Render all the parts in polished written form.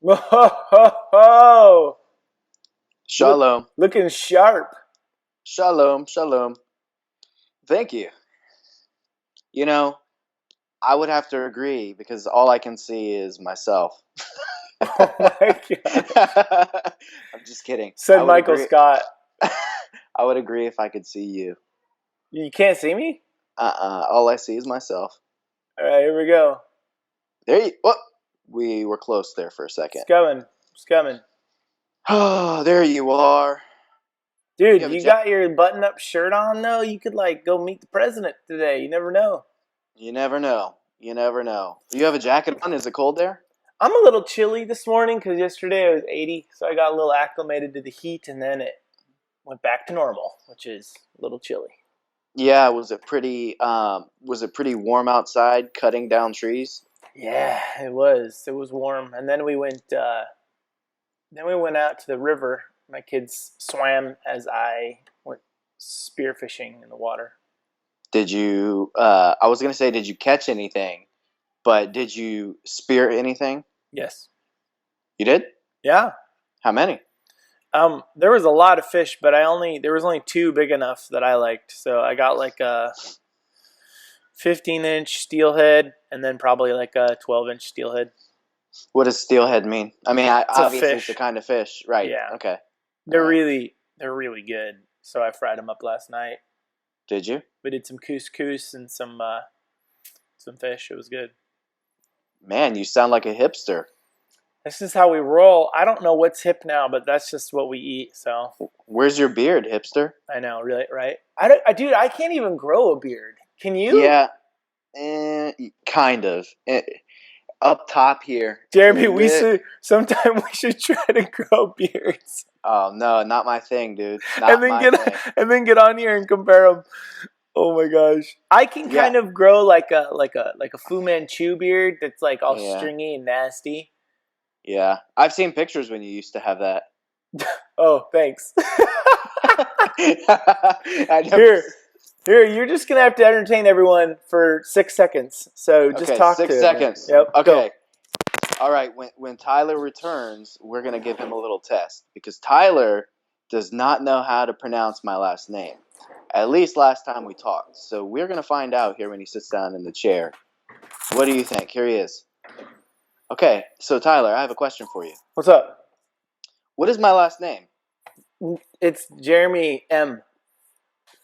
Ho, ho, ho. Shalom. Looking sharp. Shalom. Shalom. Thank you. You know, I would have to agree because all I can see is myself. Oh my God. I'm just kidding. Said Michael Scott. I would agree if I could see you. You can't see me? All I see is myself. All right, here we go. There you. What? We were close there for a second. It's coming. It's coming. Oh, there you are. Dude, you got your button-up shirt on, though? You could, go meet the president today. You never know. You never know. You never know. You have a jacket on? Is it cold there? I'm a little chilly this morning because yesterday it was 80, so I got a little acclimated to the heat, and then it went back to normal, which is a little chilly. Yeah, was it pretty warm outside cutting down trees? Yeah, it was. It was warm. And then we went out to the river. My kids swam as I went spearfishing in the water. Did you I was going to say did you catch anything? But did you spear anything? Yes. You did? Yeah. How many? There was a lot of fish, but there was only 2 big enough that I liked. So I got a 15-inch steelhead and then probably a 12-inch steelhead. What does steelhead mean? I mean, obviously it's a kind of fish, right? Yeah. Okay. They're really good. So I fried them up last night. Did you? We did some couscous and some fish. It was good. Man, you sound like a hipster. This is how we roll. I don't know what's hip now, but that's just what we eat. So where's your beard, hipster? I know, really, right? Dude, I can't even grow a beard. Can you? Yeah, kind of. Up top here. Jeremy, sometime we should try to grow beards. Oh no, not my thing, dude. And then get on here and compare them. Oh my gosh, I can kind of grow like a Fu Manchu beard that's all stringy and nasty. Yeah, I've seen pictures when you used to have that. Oh, thanks. Here, you're just gonna have to entertain everyone for 6 seconds. So just talk 6 to seconds. Yep. Okay. Go. All right. When Tyler returns, we're gonna give him a little test because Tyler does not know how to pronounce my last name. At least last time we talked. So we're gonna find out here when he sits down in the chair. What do you think? Here he is. Okay. So Tyler, I have a question for you. What's up? What is my last name? It's Jeremy M.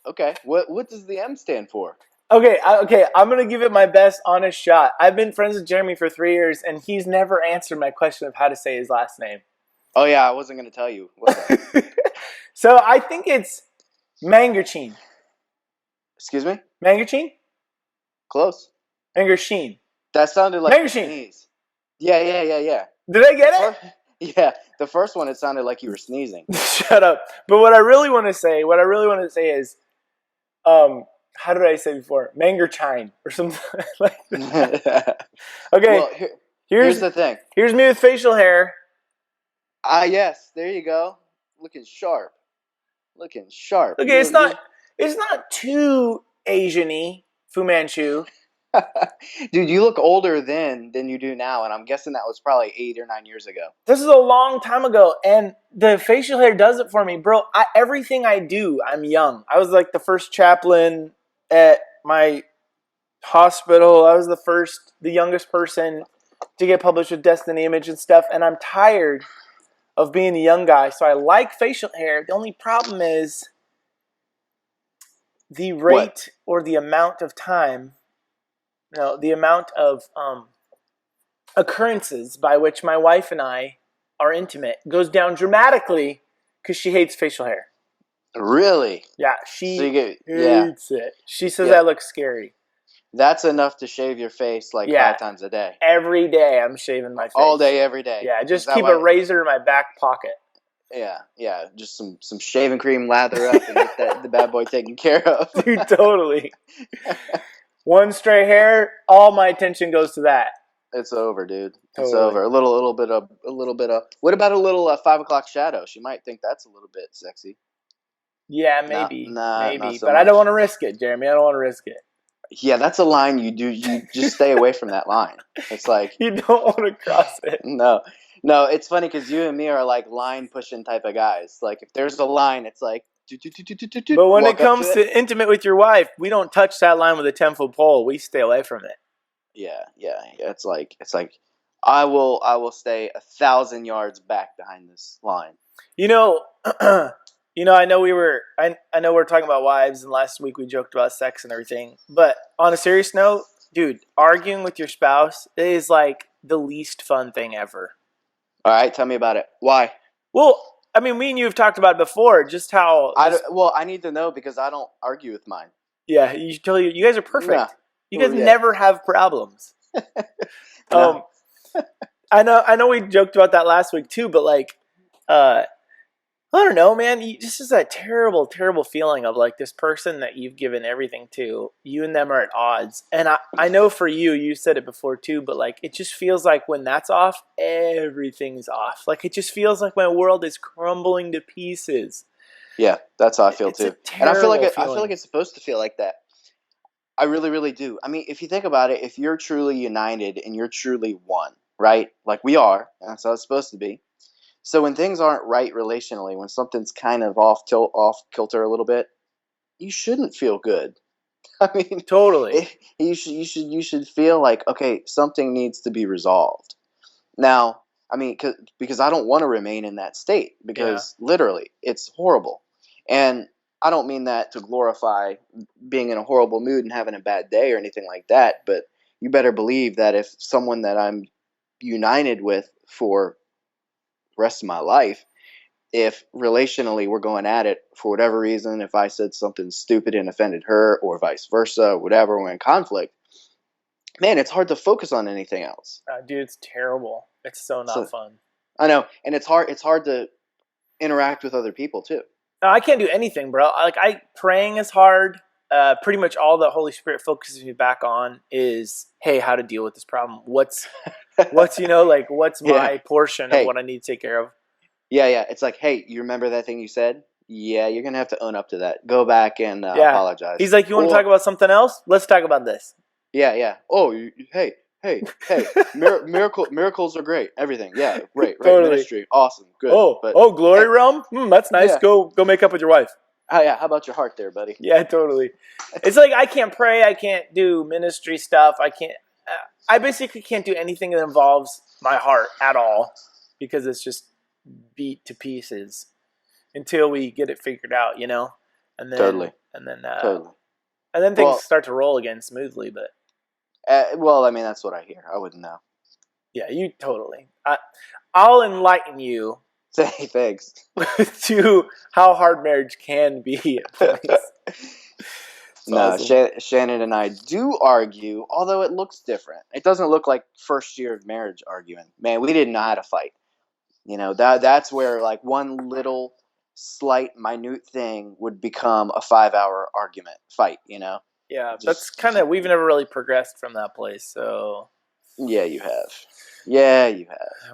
Okay. What does the M stand for? Okay. I'm gonna give it my best honest shot. I've been friends with Jeremy for 3 years, and he's never answered my question of how to say his last name. Oh yeah, I wasn't gonna tell you. So I think it's Mangerchine. Excuse me? Mangerchine? Close. Mangerchine. That sounded like Mangerchine. sneeze. Yeah. Did I get it? Yeah, the first one it sounded like you were sneezing. Shut up. But what I really want to say is, how did I say before? Mangerchine or something like that. Okay. Well, here's the thing. Here's me with facial hair. Yes, there you go. Looking sharp. Okay, it's not too Asian-y, Fu Manchu. Dude, you look older then than you do now, and I'm guessing that was probably 8 or 9 years ago. This is a long time ago, and the facial hair does it for me, bro. Everything I do, I'm young. I was the first chaplain at my hospital. I was the youngest person to get published with Destiny Image and stuff, and I'm tired of being the young guy, so I like facial hair. The only problem is the rate or the amount of time, the amount of occurrences by which my wife and I are intimate goes down dramatically because she hates facial hair. Really? Yeah, she hates it. She says I look scary. That's enough to shave your face 5 times a day. Every day I'm shaving my face. All day, every day. Yeah, just keep a razor in my back pocket. Yeah. Just some shaving cream, lather up, and get the bad boy taken care of. Dude, totally. One stray hair, all my attention goes to that. It's over, dude. It's over. A little bit of. What about a little 5 o'clock shadow? She might think that's a little bit sexy. Yeah, maybe. Maybe. Not so much. I don't want to risk it, Jeremy. I don't want to risk it. Yeah, that's a line you just stay away from that line. It's like you don't want to cross it. No. No, it's funny because you and me are like line pushing type of guys. Like if there's a line, it's like But when it walk up to comes it. to intimate with your wife, we don't touch that line with a 10-foot pole. We stay away from it. Yeah. It's like I will stay 1,000 yards back behind this line. You know, I know I know we're talking about wives, and last week we joked about sex and everything. But on a serious note, dude, arguing with your spouse is like the least fun thing ever. All right, tell me about it. Why? Well, I mean, me and you have talked about it before, just how I need to know because I don't argue with mine. yeah, you guys are No. perfect. You guys Yeah. never have problems. No. I know we joked about that last week too, but like, I don't know, man. This is that terrible, terrible feeling of like this person that you've given everything to. You and them are at odds, and I know for you, you said it before too, but like it just feels like when that's off, everything's off. Like it just feels like my world is crumbling to pieces. Yeah, that's how I feel too. And I feel like it's supposed to feel like that. I really, really do. I mean, if you think about it, if you're truly united and you're truly one, right? Like we are, that's how it's supposed to be. So when things aren't right relationally, when something's kind of off kilter a little bit, you shouldn't feel good. I mean, Totally. you should feel like, okay, something needs to be resolved. Now, I mean, because I don't want to remain in that state because literally it's horrible. And I don't mean that to glorify being in a horrible mood and having a bad day or anything like that, but you better believe that if someone that I'm united with for the rest of my life, if relationally we're going at it for whatever reason, if I said something stupid and offended her or vice versa, whatever, we're in conflict, man, it's hard to focus on anything else. Dude, it's terrible. It's so not fun. I know, and it's hard to interact with other people too. No, I can't do anything, bro. Like praying is hard. Pretty much all the Holy Spirit focuses me back on is, hey, how to deal with this problem. What's what's my portion of what I need to take care of? Yeah. It's like, hey, you remember that thing you said? Yeah, you're gonna have to own up to that. Go back and apologize. He's like, you want to talk about something else? Let's talk about this. Yeah. Oh, hey. Miracles are great. Everything, yeah, great. Totally. Ministry, awesome, good. Glory realm. That's nice. Yeah. Go make up with your wife. Oh yeah, how about your heart there, buddy? Yeah, totally. It's like I can't pray. I can't do ministry stuff. I can't. I basically can't do anything that involves my heart at all because it's just beat to pieces until we get it figured out, And then totally. And then things start to roll again smoothly, but. Well, I mean, that's what I hear. I wouldn't know. Yeah, you totally. I'll enlighten you. Say thanks. To how hard marriage can be at points. No, awesome. Shannon and I do argue, although it looks different. It doesn't look like first year of marriage arguing. Man, we didn't know how to fight. That's where like one little slight minute thing would become a 5-hour fight. Yeah, that's kind of, we've never really progressed from that place, so. Yeah, you have.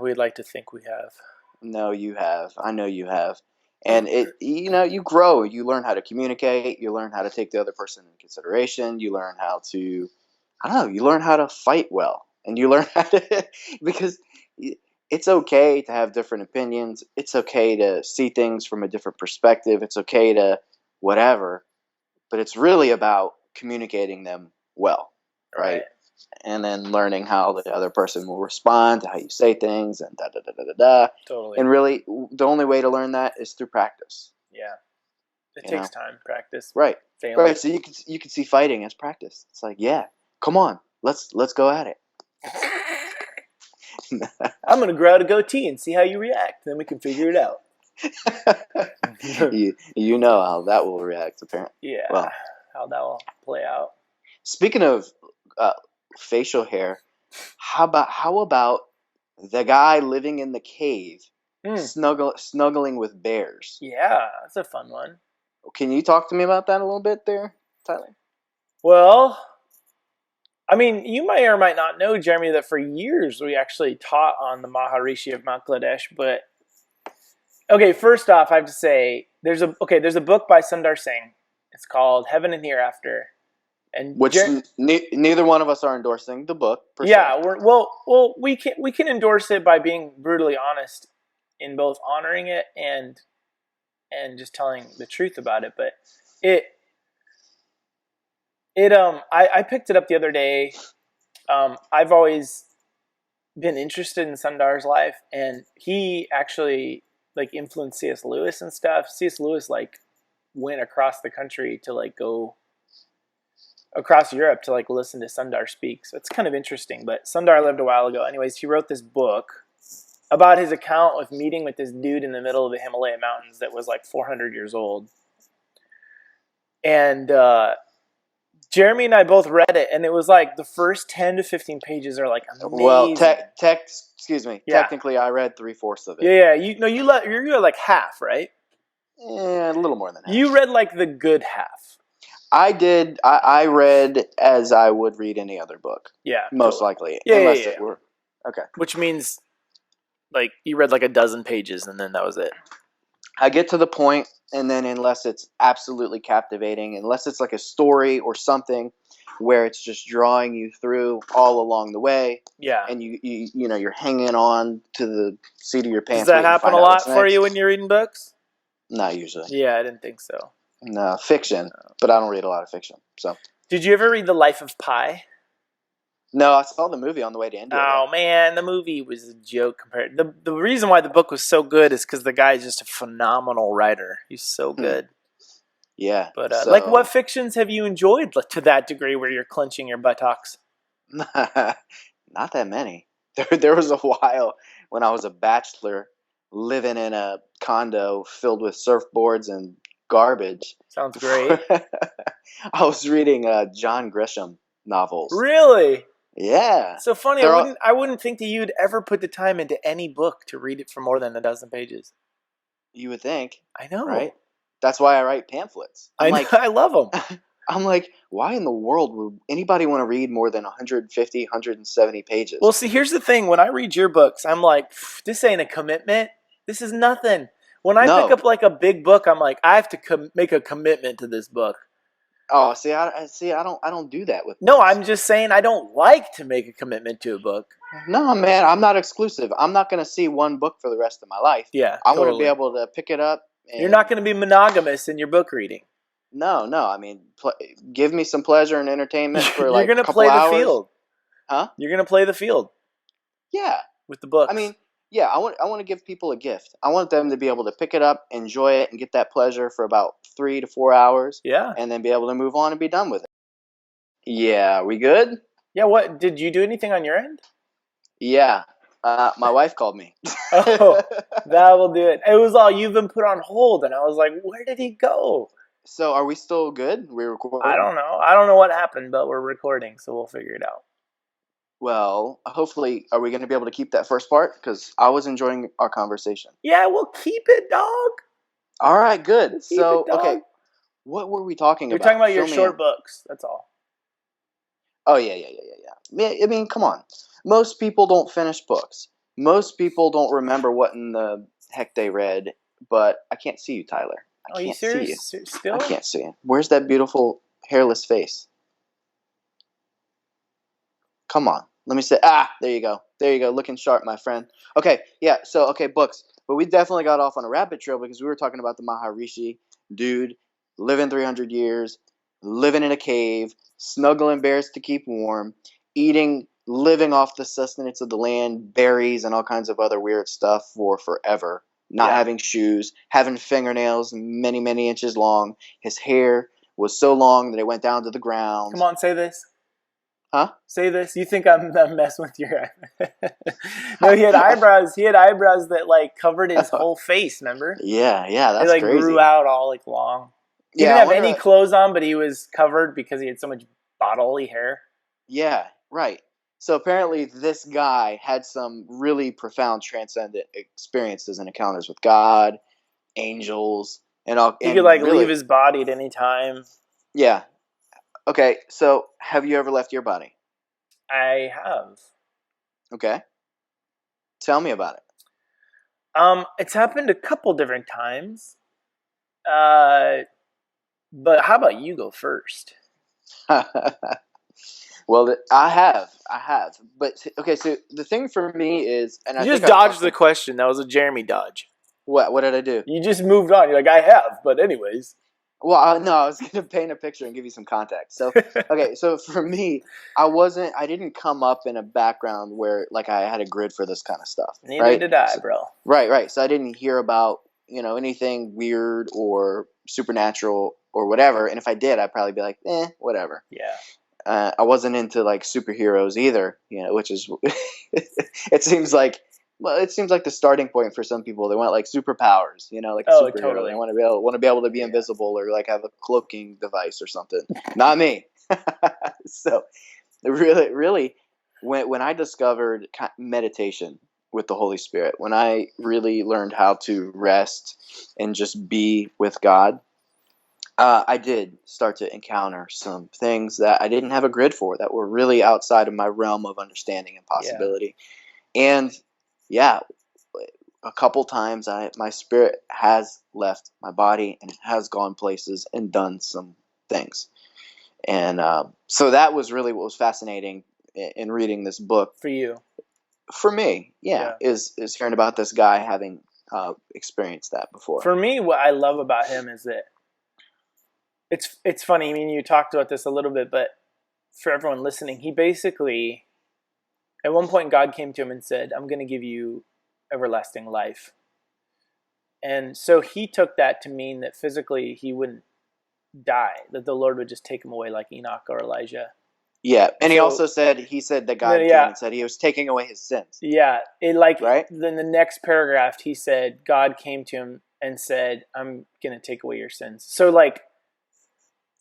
We'd like to think we have. No, you have. I know you have. And you grow. You learn how to communicate. You learn how to take the other person into consideration. You learn how to, you learn how to fight well. And you learn how to, because it's okay to have different opinions. It's okay to see things from a different perspective. It's okay to whatever. But it's really about communicating them well, right? And then learning how the other person will respond to how you say things and da. Totally. And really, the only way to learn that is through practice. Yeah, it takes time, practice. Right. Family. Right. So you can see fighting as practice. It's like, yeah, come on, let's go at it. I'm gonna grow out a goatee and see how you react. Then we can figure it out. you know how that will react, apparently. Yeah. Well, how that will play out. Speaking of facial hair, how about the guy living in the cave, snuggling with bears? Yeah, that's a fun one. Can you talk to me about that a little bit there, Tyler? Well, I mean, you might or might not know, Jeremy, that for years we actually taught on the Maha Reshi of Mt. Kladesh, but okay, first off, I have to say there's a book by Sundar Singh. It's called Heaven and Hereafter. And Which neither one of us are endorsing the book. Yeah, we can endorse it by being brutally honest in both honoring it and just telling the truth about it. But I picked it up the other day. I've always been interested in Sundar's life, and he actually like influenced C.S. Lewis and stuff. C.S. Lewis like went across the country to like go across Europe to like listen to Sundar speak. So it's kind of interesting. But Sundar lived a while ago. Anyways, he wrote this book about his account of meeting with this dude in the middle of the Himalaya mountains that was like 400 years old. And Jeremy and I both read it, and it was like the first 10 to 15 pages are like amazing. Well, excuse me. Yeah. Technically, I read 3/4 of it. Yeah, you're like half, right? Yeah, a little more than half. You read like the good half. I did. I read as I would read any other book. Yeah, most likely. Yeah, unless yeah. it were okay. Which means, like, you read like a dozen pages, and then that was it. I get to the point, and then unless it's absolutely captivating, unless it's like a story or something where it's just drawing you through all along the way, yeah, and you know you're hanging on to the seat of your pants. Does that happen a lot for you when you're reading books? Not usually. Yeah, I didn't think so. No, fiction, but I don't read a lot of fiction. So, did you ever read The Life of Pi? No, I saw the movie on the way to India. Oh, man, the movie was a joke compared. The reason why the book was so good is because the guy is just a phenomenal writer. He's so good. Yeah. But like, what fictions have you enjoyed to that degree where you're clenching your buttocks? Not that many. There was a while when I was a bachelor living in a condo filled with surfboards and garbage. Sounds great. I was reading John Grisham novels. Really? Yeah. So funny. I wouldn't think that you'd ever put the time into any book to read it for more than a dozen pages. You would think. I know. Right? That's why I write pamphlets. I love them. I'm like, why in the world would anybody want to read more than 150, 170 pages? Well, see, here's the thing. When I read your books, I'm like, this ain't a commitment. This is nothing. When I pick up like a big book, I'm like, I have to make a commitment to this book. Oh, see, I don't do that with books. No, I'm just saying I don't like to make a commitment to a book. No, man, I'm not exclusive. I'm not going to see one book for the rest of my life. Yeah, I want to be able to pick it up. You're not going to be monogamous in your book reading. No. I mean, give me some pleasure and entertainment for like a couple hours. You're going to play the field. Huh? You're going to play the field. Yeah. With the books. I mean, yeah, I want to give people a gift. I want them to be able to pick it up, enjoy it, and get that pleasure for about 3 to 4 hours. Yeah. And then be able to move on and be done with it. Yeah, we good? Yeah, what? Did you do anything on your end? Yeah. My wife called me. Oh, that will do it. It was all, you've been put on hold, and I was like, where did he go? So are we still good? We're recording? I don't know. I don't know what happened, but we're recording, so we'll figure it out. Well, hopefully, are we going to be able to keep that first part? Because I was enjoying our conversation. Yeah, we'll keep it, dog. All right, good. Okay, what were we talking about? You're talking about your short books. That's all. Oh, yeah. I mean, come on. Most people don't finish books. Most people don't remember what in the heck they read, but I can't see you, Tyler. Are you serious? Still? I can't see you. Where's that beautiful hairless face? Come on. Let me say, there you go. There you go. Looking sharp, my friend. Okay, yeah, books. But we definitely got off on a rabbit trail because we were talking about the Maha Reshi dude, living 300 years, living in a cave, snuggling bears to keep warm, living off the sustenance of the land, berries, and all kinds of other weird stuff for forever. Not having shoes, having fingernails many, many inches long. His hair was so long that it went down to the ground. Come on, say this. Huh? Say this. You think I'm messing with your... No, he had eyebrows. He had eyebrows that like covered his whole face, remember? Yeah, that's they like crazy. Grew out all like long. He didn't have any clothes on, but he was covered because he had so much bodily hair. Yeah, right. So apparently this guy had some really profound transcendent experiences and encounters with God, angels, and all. He could like leave his body at any time. Yeah. Okay, so have you ever left your body? I have. Okay. Tell me about it. It's happened a couple different times. But how about you go first? Well, I have. But okay, so the thing for me is, and You I just think I've dodged talked the to, question. That was a Jeremy dodge. what did I do? You just moved on. You're like, I have, but anyways. Well, no, I was going to paint a picture and give you some context. So, okay, so for me, I didn't come up in a background where like I had a grid for this kind of stuff, Neither right? did I, So, bro. right. So I didn't hear about, anything weird or supernatural or whatever. And if I did, I'd probably be like, whatever. Yeah. I wasn't into like superheroes either, which is, it seems like, the starting point for some people. They want like superpowers, like a Oh, superhero. They totally. want to be able to be Yeah. invisible or like have a cloaking device or something. Not me. So really, when I discovered meditation with the Holy Spirit, when I really learned how to rest and just be with God, I did start to encounter some things that I didn't have a grid for, that were really outside of my realm of understanding and Yeah. possibility. And yeah, a couple times my spirit has left my body and it has gone places and done some things. And so that was really what was fascinating in reading this book For you. for me. Yeah. Is hearing about this guy having experienced that before. For me, what I love about him is that it's funny. I mean, you talked about this a little bit, but for everyone listening, he basically, at one point, God came to him and said, I'm going to give you everlasting life. And so he took that to mean that physically he wouldn't die, that the Lord would just take him away like Enoch or Elijah. Yeah, and he So, also said that God yeah, came and said he was taking away his sins. yeah. It like right. Then the next paragraph, he said God came to him and said, "I'm gonna take away your sins." So like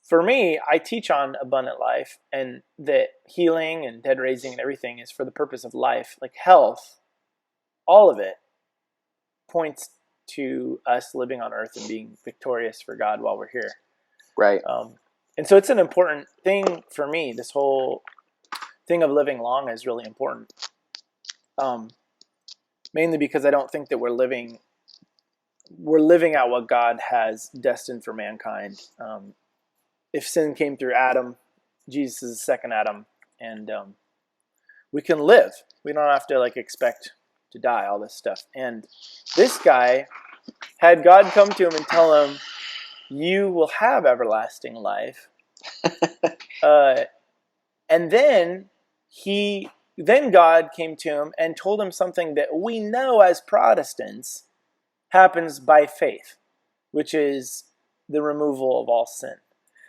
for me, I teach on abundant life and that healing and dead raising and everything is for the purpose of life, like health. All of it points to us living on earth and being victorious for God while we're here. Right. And so it's an important thing for me. This whole thing of living long is really important. Mainly because I don't think that we're living out what God has destined for mankind. If sin came through Adam, Jesus is the second Adam, and we can live. We don't have to like expect to die, all this stuff. And this guy had God come to him and tell him, you will have everlasting life. And then God came to him and told him something that we know as Protestants happens by faith, which is the removal of all sin.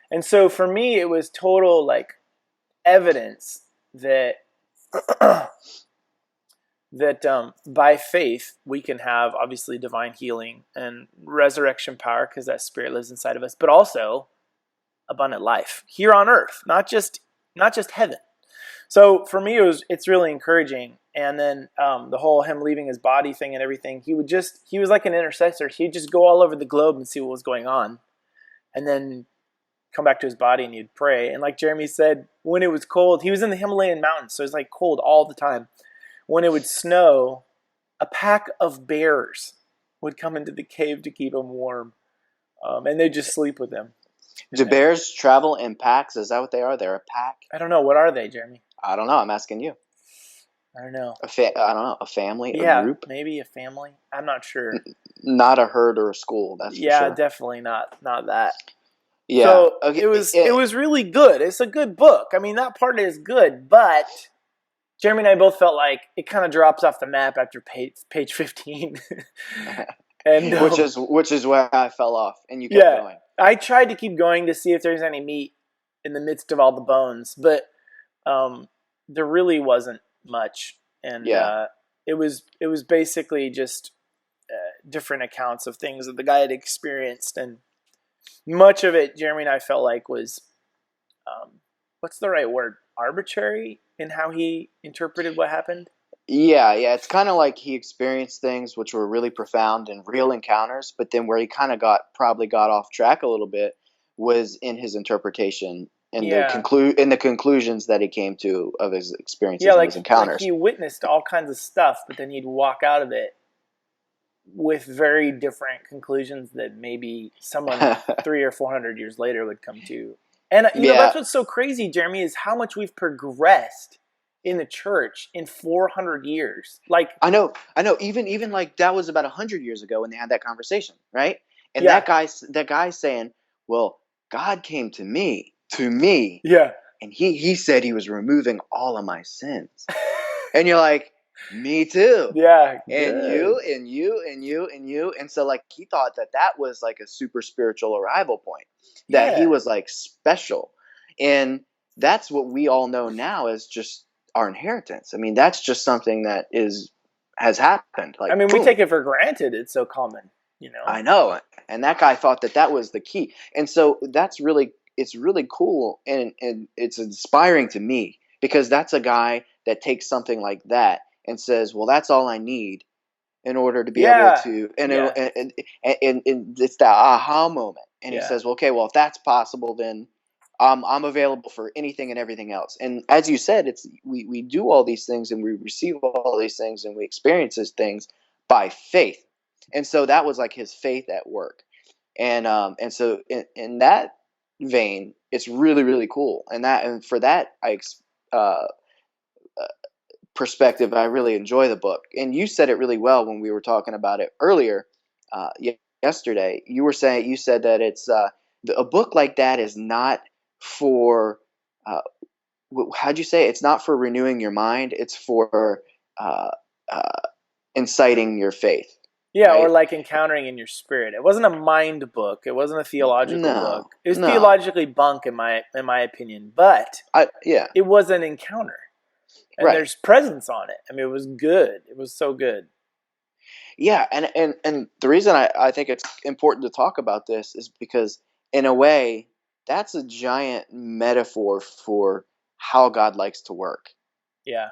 And so for me, it was total like evidence that by faith we can have obviously divine healing and resurrection power because that spirit lives inside of us, but also abundant life here on earth, not just heaven. So for me, it's really encouraging. And then the whole him leaving his body thing and everything, he was like an intercessor. He'd just go all over the globe and see what was going on, and then come back to his body and he'd pray. And like Jeremy said, when it was cold, he was in the Himalayan mountains, so it's like cold all the time. When it would snow, a pack of bears would come into the cave to keep him warm, and they'd just sleep with him. Do bears travel in packs? Is that what they are? They're a pack? I don't know. What are they, Jeremy? I don't know. I'm asking you. I don't know. I don't know. A family? Yeah, a group? Maybe a family. I'm not sure. Not a herd or a school, that's for sure. Yeah, definitely not that. Yeah. So okay. it was really good. It's a good book. I mean, that part is good, but Jeremy and I both felt like it kind of drops off the map after page 15. And which is where I fell off, and you kept going. I tried to keep going to see if there's any meat in the midst of all the bones, but there really wasn't much, and it was basically just different accounts of things that the guy had experienced, and much of it, Jeremy and I felt like was, what's the right word? Arbitrary in how he interpreted what happened. Yeah. It's kind of like he experienced things which were really profound and real encounters, but then where he kind of probably got off track a little bit was in his interpretation and the conclusions that he came to of his experiences and his encounters. Like he witnessed all kinds of stuff, but then he'd walk out of it with very different conclusions that maybe someone 300 or 400 years later would come to. And Yeah, that's what's so crazy, Jeremy, is how much we've progressed in the church in 400 years. Like, I know, I know. Even like that was about 100 years ago when they had that conversation, right? And yeah, that guy's saying, "Well, God came to me, yeah, and he said he was removing all of my sins." And you're like, "Me too." yeah, And good. you and you and you and you, and so like he thought that was like a super spiritual arrival point, that he Yeah, was like special. And that's what we all know now as just our inheritance. I mean, that's just something that is has happened, I like mean, we boom. take it for granted. It's so common, you know. I know. And that guy thought that was the key. And so that's really, it's really cool, and it's inspiring to me, because that's a guy that takes something like that and says, well, that's all I need in order to be able Yeah, to, yeah, and it's that aha moment. And he yeah, says, well, okay, well, if that's possible, then I'm available for anything and everything else. And as you said, it's we do all these things, and we receive all these things, and we experience these things by faith. And so that was like his faith at work. And so in that vein, it's really, really cool. And for that, uh, perspective, I really enjoy the book. And you said it really well when we were talking about it earlier, yesterday. You said that it's a book like that is not for, uh, how'd you say, it's not for renewing your mind, it's for uh, uh, inciting your faith, yeah. Or right? like encountering in your spirit. It wasn't a mind book. It wasn't a theological No, book. It was no. theologically bunk in my opinion. But Yeah, it was an encounter, and right. there's presence on it. I mean, it was good. It was so good. Yeah, and the reason I think it's important to talk about this is because, in a way, that's a giant metaphor for how God likes to work. Yeah,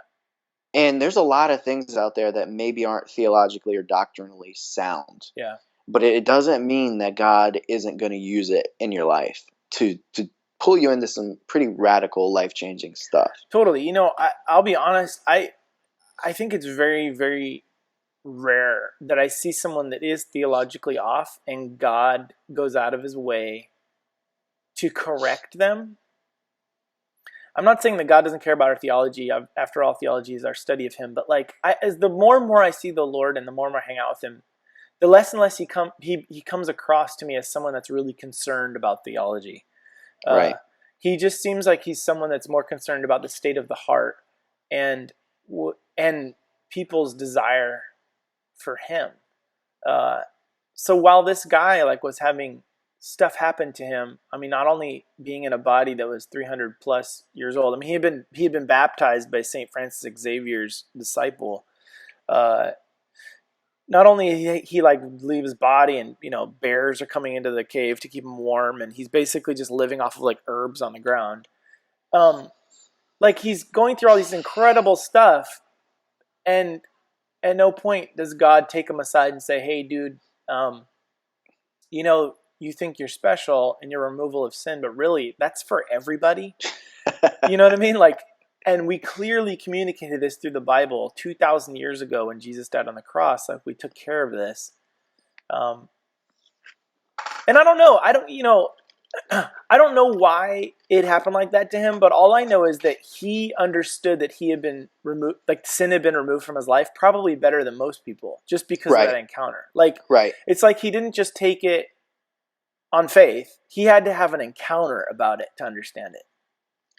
And there's a lot of things out there that maybe aren't theologically or doctrinally sound, yeah. but it doesn't mean that God isn't going to use it in your life to pull you into some pretty radical, life-changing stuff. Totally. I'll be honest. I think it's very, very rare that I see someone that is theologically off and God goes out of his way to correct them. I'm not saying that God doesn't care about our theology. After all, theology is our study of Him. But like, as the more and more I see the Lord, and the more and more I hang out with Him, the less and less he comes across to me as someone that's really concerned about theology. Uh, Right. he just seems like he's someone that's more concerned about the state of the heart and and people's desire for Him. Uh, so while this guy like was having stuff happen to him, I mean, not only being in a body that was 300 plus years old, I mean, he had been baptized by Saint Francis Xavier's disciple. Uh, Not only he like leave his body, and bears are coming into the cave to keep him warm, and he's basically just living off of like herbs on the ground. Um, like he's going through all these incredible stuff, and at no point does God take him aside and say, "Hey, dude, um, you think you're special in your removal of sin, but really that's for everybody." You know what I mean? Like, and we clearly communicated this through the Bible 2,000 years ago when Jesus died on the cross. Like, we took care of this. Um, and I don't know. I don't know why it happened like that to him, but all I know is that he understood that he had been removed, like sin had been removed from his life, probably better than most people, just because of Right. that encounter. Like, Right. it's like he didn't just take it on faith. He had to have an encounter about it to understand it,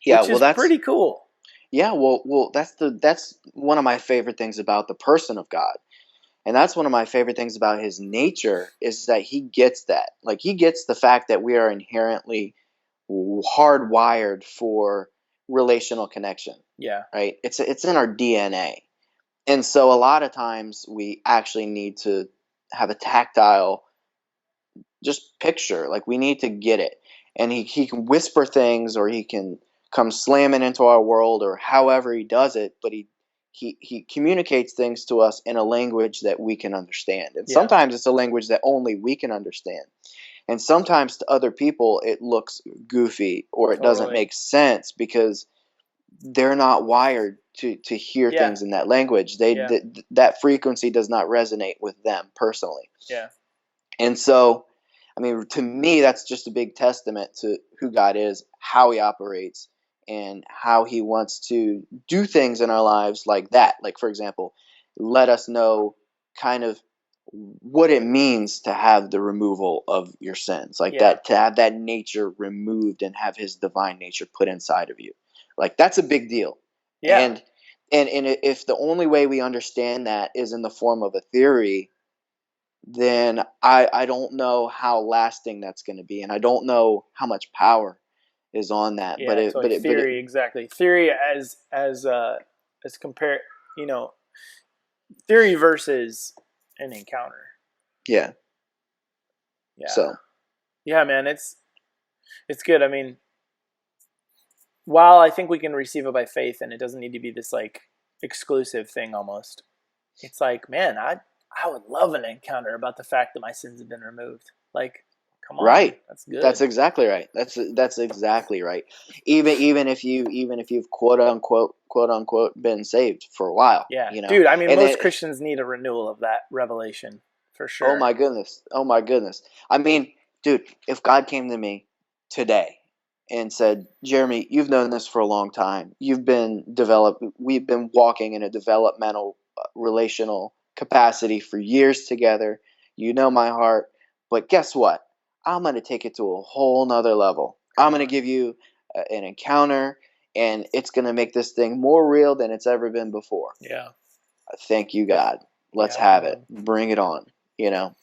Yeah. which Well, is pretty cool. yeah. Well, that's one of my favorite things about the person of God. And that's one of my favorite things about his nature, is that he gets that. Like, he gets the fact that we are inherently hardwired for relational connection, Yeah. right? It's in our DNA. And so a lot of times we actually need to have a tactile just picture. Like, we need to get it. And he can whisper things, or he can come slamming into our world, or however he does it, but he communicates things to us in a language that we can understand. And Yeah. sometimes it's a language that only we can understand. And sometimes to other people it looks goofy, or it doesn't Totally. make sense, because they're not wired to hear Yeah. things in that language. Yeah. That frequency does not resonate with them personally. Yeah. And so I mean, to me, that's just a big testament to who God is, how he operates, and how he wants to do things in our lives like that. Like, for example, let us know kind of what it means to have the removal of your sins, like that, to have that nature removed and have his divine nature put inside of you. Like, that's a big deal. Yeah. And if the only way we understand that is in the form of a theory, then I don't know how lasting that's going to be, and I don't know how much power is on that. Yeah, theory, exactly. Theory as compare, theory versus an encounter. Yeah. Yeah. So. Yeah, man, it's good. I mean, while I think we can receive it by faith, and it doesn't need to be this like exclusive thing almost. It's like, man, I would love an encounter about the fact that my sins have been removed. Like, come on, right? That's good. That's exactly right. That's exactly right. Even if you've quote unquote been saved for a while. Yeah, dude. I mean, most Christians need a renewal of that revelation for sure. Oh my goodness. I mean, dude, if God came to me today and said, Jeremy, you've known this for a long time. We've been walking in a developmental relational capacity for years together. You know my heart, but guess what? I'm going to take it to a whole nother level. I'm going to give you an encounter, and it's going to make this thing more real than it's ever been before. Yeah. Thank you, God. Let's have it. Bring it on.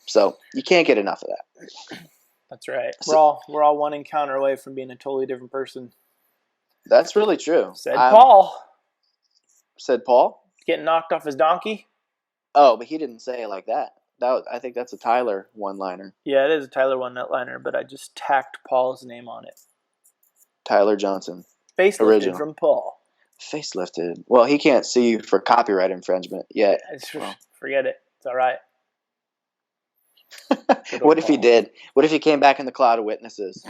So you can't get enough of that. That's right. We're all one encounter away from being a totally different person. That's really true. Said Paul. Getting knocked off his donkey. Oh, but he didn't say it like that. I think that's a Tyler one-liner. Yeah, it is a Tyler one-liner, but I just tacked Paul's name on it. Tyler Johnson. Facelifted original. From Paul. Facelifted. Well, he can't sue you for copyright infringement yet. Forget it. It's all right. What if he did? What if he came back in the cloud of witnesses?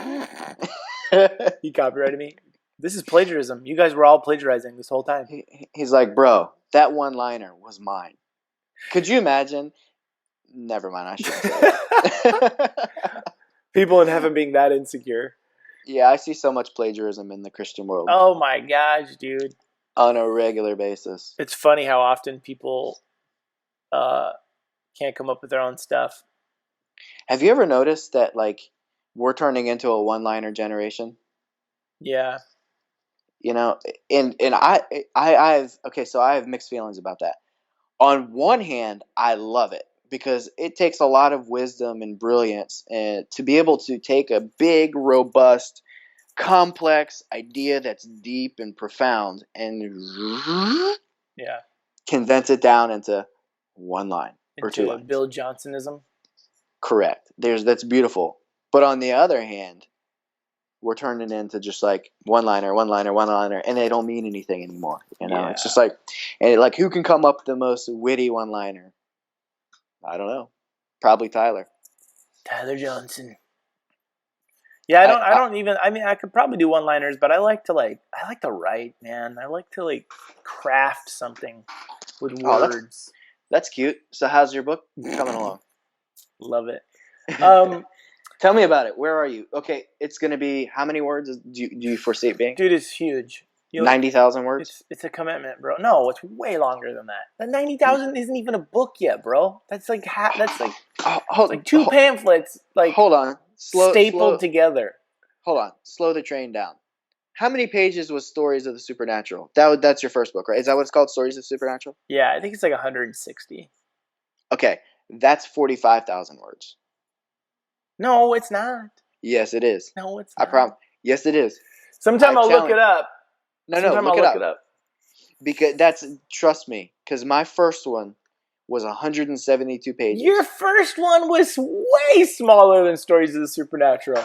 He copyrighted me. This is plagiarism. You guys were all plagiarizing this whole time. He's like, bro, that one-liner was mine. Could you imagine? Never mind, I shouldn't say that. People in heaven being that insecure. Yeah, I see so much plagiarism in the Christian world. Oh my gosh, dude. On a regular basis. It's funny how often people can't come up with their own stuff. Have you ever noticed that, like, we're turning into a one-liner generation? Yeah. And I have mixed feelings about that. On one hand, I love it because it takes a lot of wisdom and brilliance and to be able to take a big, robust, complex idea that's deep and profound and condense it down into one line or two lines. Bill Johnsonism. Correct. That's beautiful. But on the other hand, we're turning into just like one-liner, and they don't mean anything anymore. It's just like, and like, who can come up with the most witty one-liner? I don't know. Probably Tyler Johnson. Yeah, I could probably do one-liners, but I like to write, man. I like to like craft something with words. That's cute. So how's your book coming along? Love it. Tell me about it. Where are you? Okay, it's going to be, how many words do you foresee it being? Dude, it's huge. 90,000 words? It's a commitment, bro. No, it's way longer than that. That 90,000 isn't even a book yet, bro. That's like two pamphlets, like, hold on. Stapled together. Hold on. Slow the train down. How many pages was Stories of the Supernatural? That's your first book, right? Is that what it's called, Stories of the Supernatural? Yeah, I think it's like 160. Okay, that's 45,000 words. No, it's not. Yes, it is. No, it's not. I promise. Yes, it is. Sometime I'll look it up. No, look it up. Because trust me, because my first one was 172 pages. Your first one was way smaller than Stories of the Supernatural.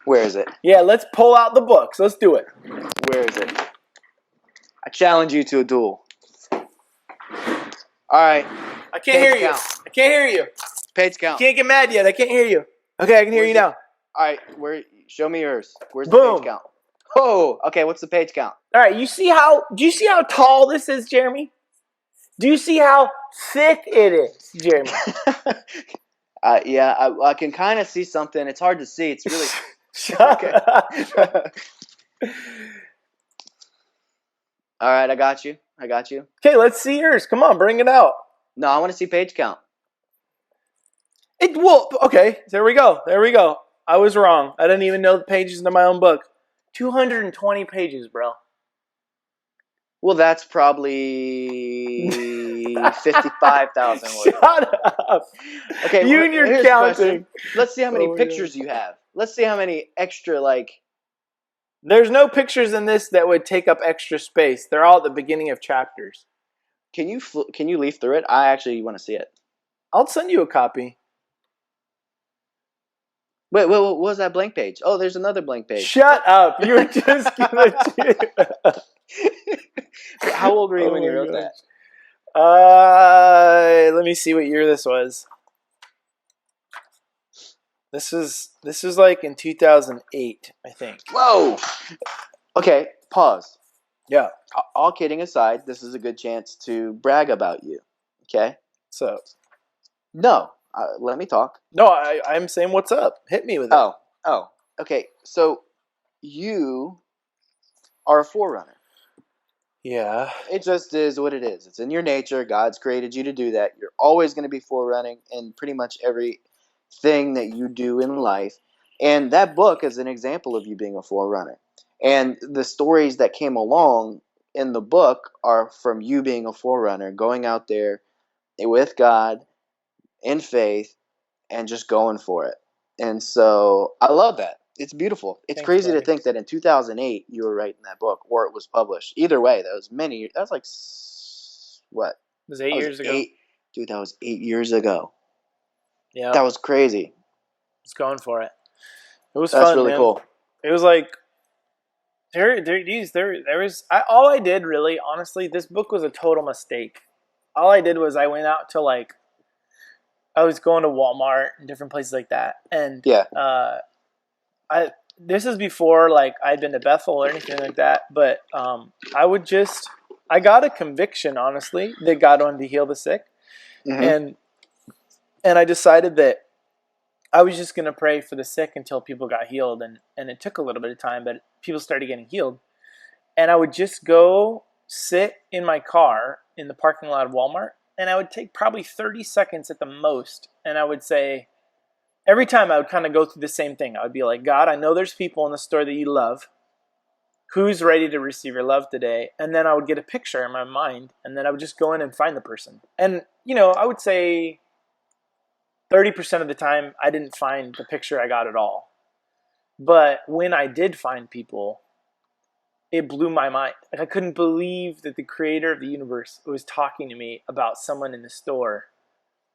Where is it? Yeah, let's pull out the books. Let's do it. Where is it? I challenge you to a duel. All right. I can't hear you. I can't hear you. Page count. You can't get mad yet. I can't hear you. Okay, I can hear you now. All right. Show me yours. Where's the Boom. page count? Oh, okay. What's the page count? All right. Do you see how tall this is, Jeremy? Do you see how thick it is, Jeremy? Yeah, I can kind of see something. It's hard to see. It's really Shut okay. up. All right, I got you. I got you. Okay, let's see yours. Come on, bring it out. No, I want to see page count. Okay, there we go. There we go. I was wrong. I didn't even know the pages in my own book. 220 pages, bro. Well, that's probably 55,000 words. Shut up. Okay, You and your here's the question. counting. Let's see how many Oh my pictures you have. Let's see how many extra, like... There's no pictures in this that would take up extra space. They're all at the beginning of chapters. Can you leaf through it? I actually want to see it. I'll send you a copy. Wait, what was that blank page? Oh, there's another blank page. Shut up. You were just gonna do How old were you when you wrote that? Let me see what year this was. This is like in 2008, I think. Whoa! Okay, pause. Yeah. All kidding aside, this is a good chance to brag about you. Okay? So. No. Let me talk. No, I'm saying what's up. Hit me with it. Oh. Okay, so you are a forerunner. Yeah. It just is what it is. It's in your nature. God's created you to do that. You're always going to be forerunning in pretty much everything that you do in life. And that book is an example of you being a forerunner. And the stories that came along in the book are from you being a forerunner, going out there with God in faith and just going for it. And so I love that. It's beautiful. It's crazy to think that in 2008 you were writing that book, or it was published. Either way, that was like what? It was 8 years ago. Dude, that was 8 years ago. Yeah. That was crazy. Just going for it. It was That's fun, really man. cool. It was like there was all I did really, honestly, this book was a total mistake. All I did was I went out to I was going to Walmart and different places like that. And yeah. This is before I'd been to Bethel or anything like that, but I got a conviction, honestly, that God wanted to heal the sick. Mm-hmm. And I decided that I was just going to pray for the sick until people got healed. And it took a little bit of time, but people started getting healed. And I would just go sit in my car in the parking lot of Walmart, and I would take probably 30 seconds at the most. And I would say, every time I would kind of go through the same thing. I would be like, God, I know there's people in the store that you love. Who's ready to receive your love today? And then I would get a picture in my mind, and then I would just go in and find the person. And, I would say 30% of the time I didn't find the picture I got at all. But when I did find people, it blew my mind. I couldn't believe that the creator of the universe was talking to me about someone in the store.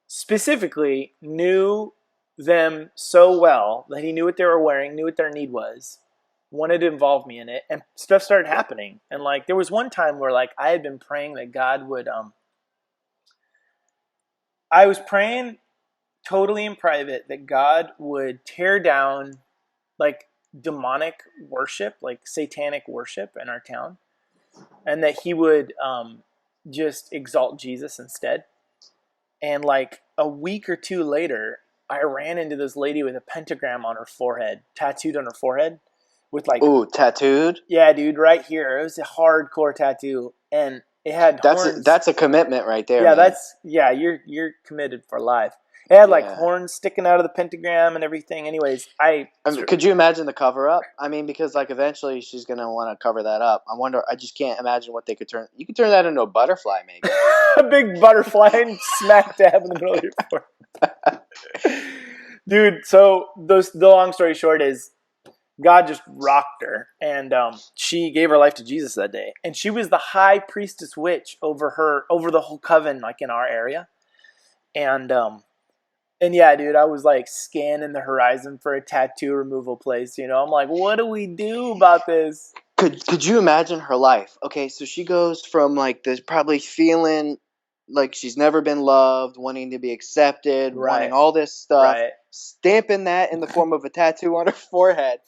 Specifically, knew them so well that he knew what they were wearing, knew what their need was, wanted to involve me in it, and stuff started happening. And there was one time where I had been praying that God would I was praying totally in private that God would tear down demonic worship, satanic worship in our town, and that he would just exalt Jesus instead. And a week or two later, I ran into this lady with a pentagram on her forehead, tattooed on her forehead, with ooh, tattooed? Yeah, dude, right here. It was a hardcore tattoo, and it had horns. That's a commitment right there. Yeah, man. You're committed for life. It had horns sticking out of the pentagram and everything. Anyways, could you imagine the cover up? I mean, because eventually she's gonna want to cover that up. I just can't imagine what they could turn. You could turn that into a butterfly, maybe. A big butterfly and smack dab in the middle of your forehead. Dude, so the long story short is God just rocked her, and she gave her life to Jesus that day. And she was the high priestess witch over the whole coven, in our area. And yeah, dude, I was scanning the horizon for a tattoo removal place. I'm like, what do we do about this? Could you imagine her life? Okay, so she goes from this probably feeling like she's never been loved, wanting to be accepted, wanting all this stuff, stamping that in the form of a tattoo on her forehead.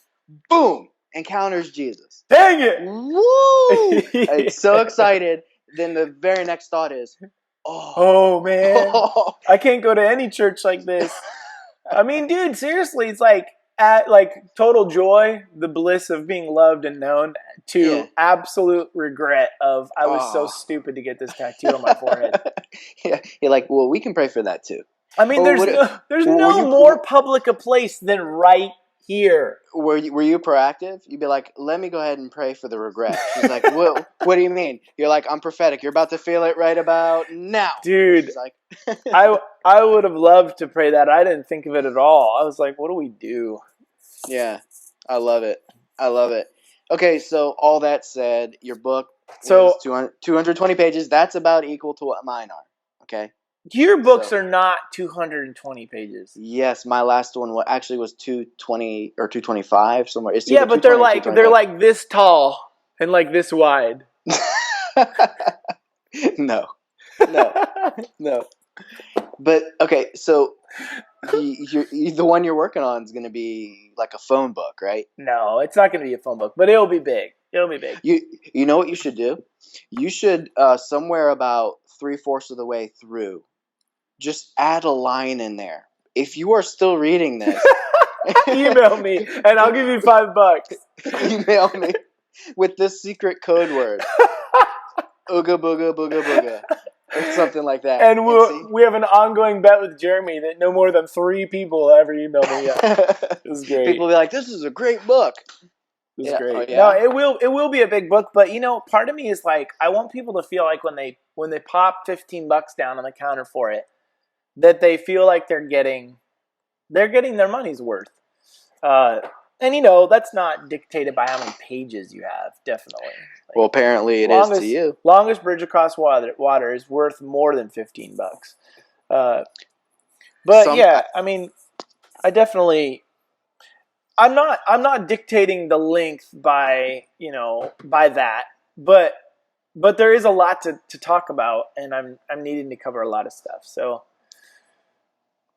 Boom! Encounters Jesus. Dang it! Woo! I'm so excited. Then the very next thought is, oh man, I can't go to any church like this. I mean, dude, seriously, it's like at like total joy, the bliss of being loved and known, Yeah. to absolute regret of I was so Oh. stupid to get this tattoo on my forehead. Yeah. You're like, well, we can pray for that too. I mean, Or there's were no you more public a place than right here. were you proactive? You'd be like, let me go ahead and pray for the regret. She's like, what do you mean? You're like, I'm prophetic. You're about to feel it right about now. Dude, She's like, I would have loved to pray that. I didn't think of it at all. I was like, what do we do? yeah, I love it. I love it. Okay, so all that said, your book So is 220 pages. That's about equal to what mine are. Okay. your books So- are not 220 pages. Yes, my last one actually was 220 or 225 somewhere. It's Yeah, either but they're 220 or like this tall and like this wide. 225. No. But okay, so the one you're working on is going to be like a phone book, right? No, it's not going to be a phone book, but it'll be big. It'll be big. You know what you should do? You should somewhere about 3/4 of the way through, just add a line in there. If you are still reading this, Email me and I'll give you $5. email me with this secret code word, ooga booga booga booga, or something like that. And we have an ongoing bet with Jeremy that no more than 3 people will ever email me yet. It was great. People will be like, "This is a great book." It was Yeah. great. Oh, yeah? No, it will be a big book, but part of me is like, I want people to feel like when they pop $15 down on the counter for it, that they feel like they're getting their money's worth. And that's not dictated by how many pages you have, definitely. Well, apparently it is to you. Longest bridge across water is worth more than $15. But yeah, I mean, I definitely. I'm not dictating the length by that, but there is a lot to talk about, and I'm needing to cover a lot of stuff. So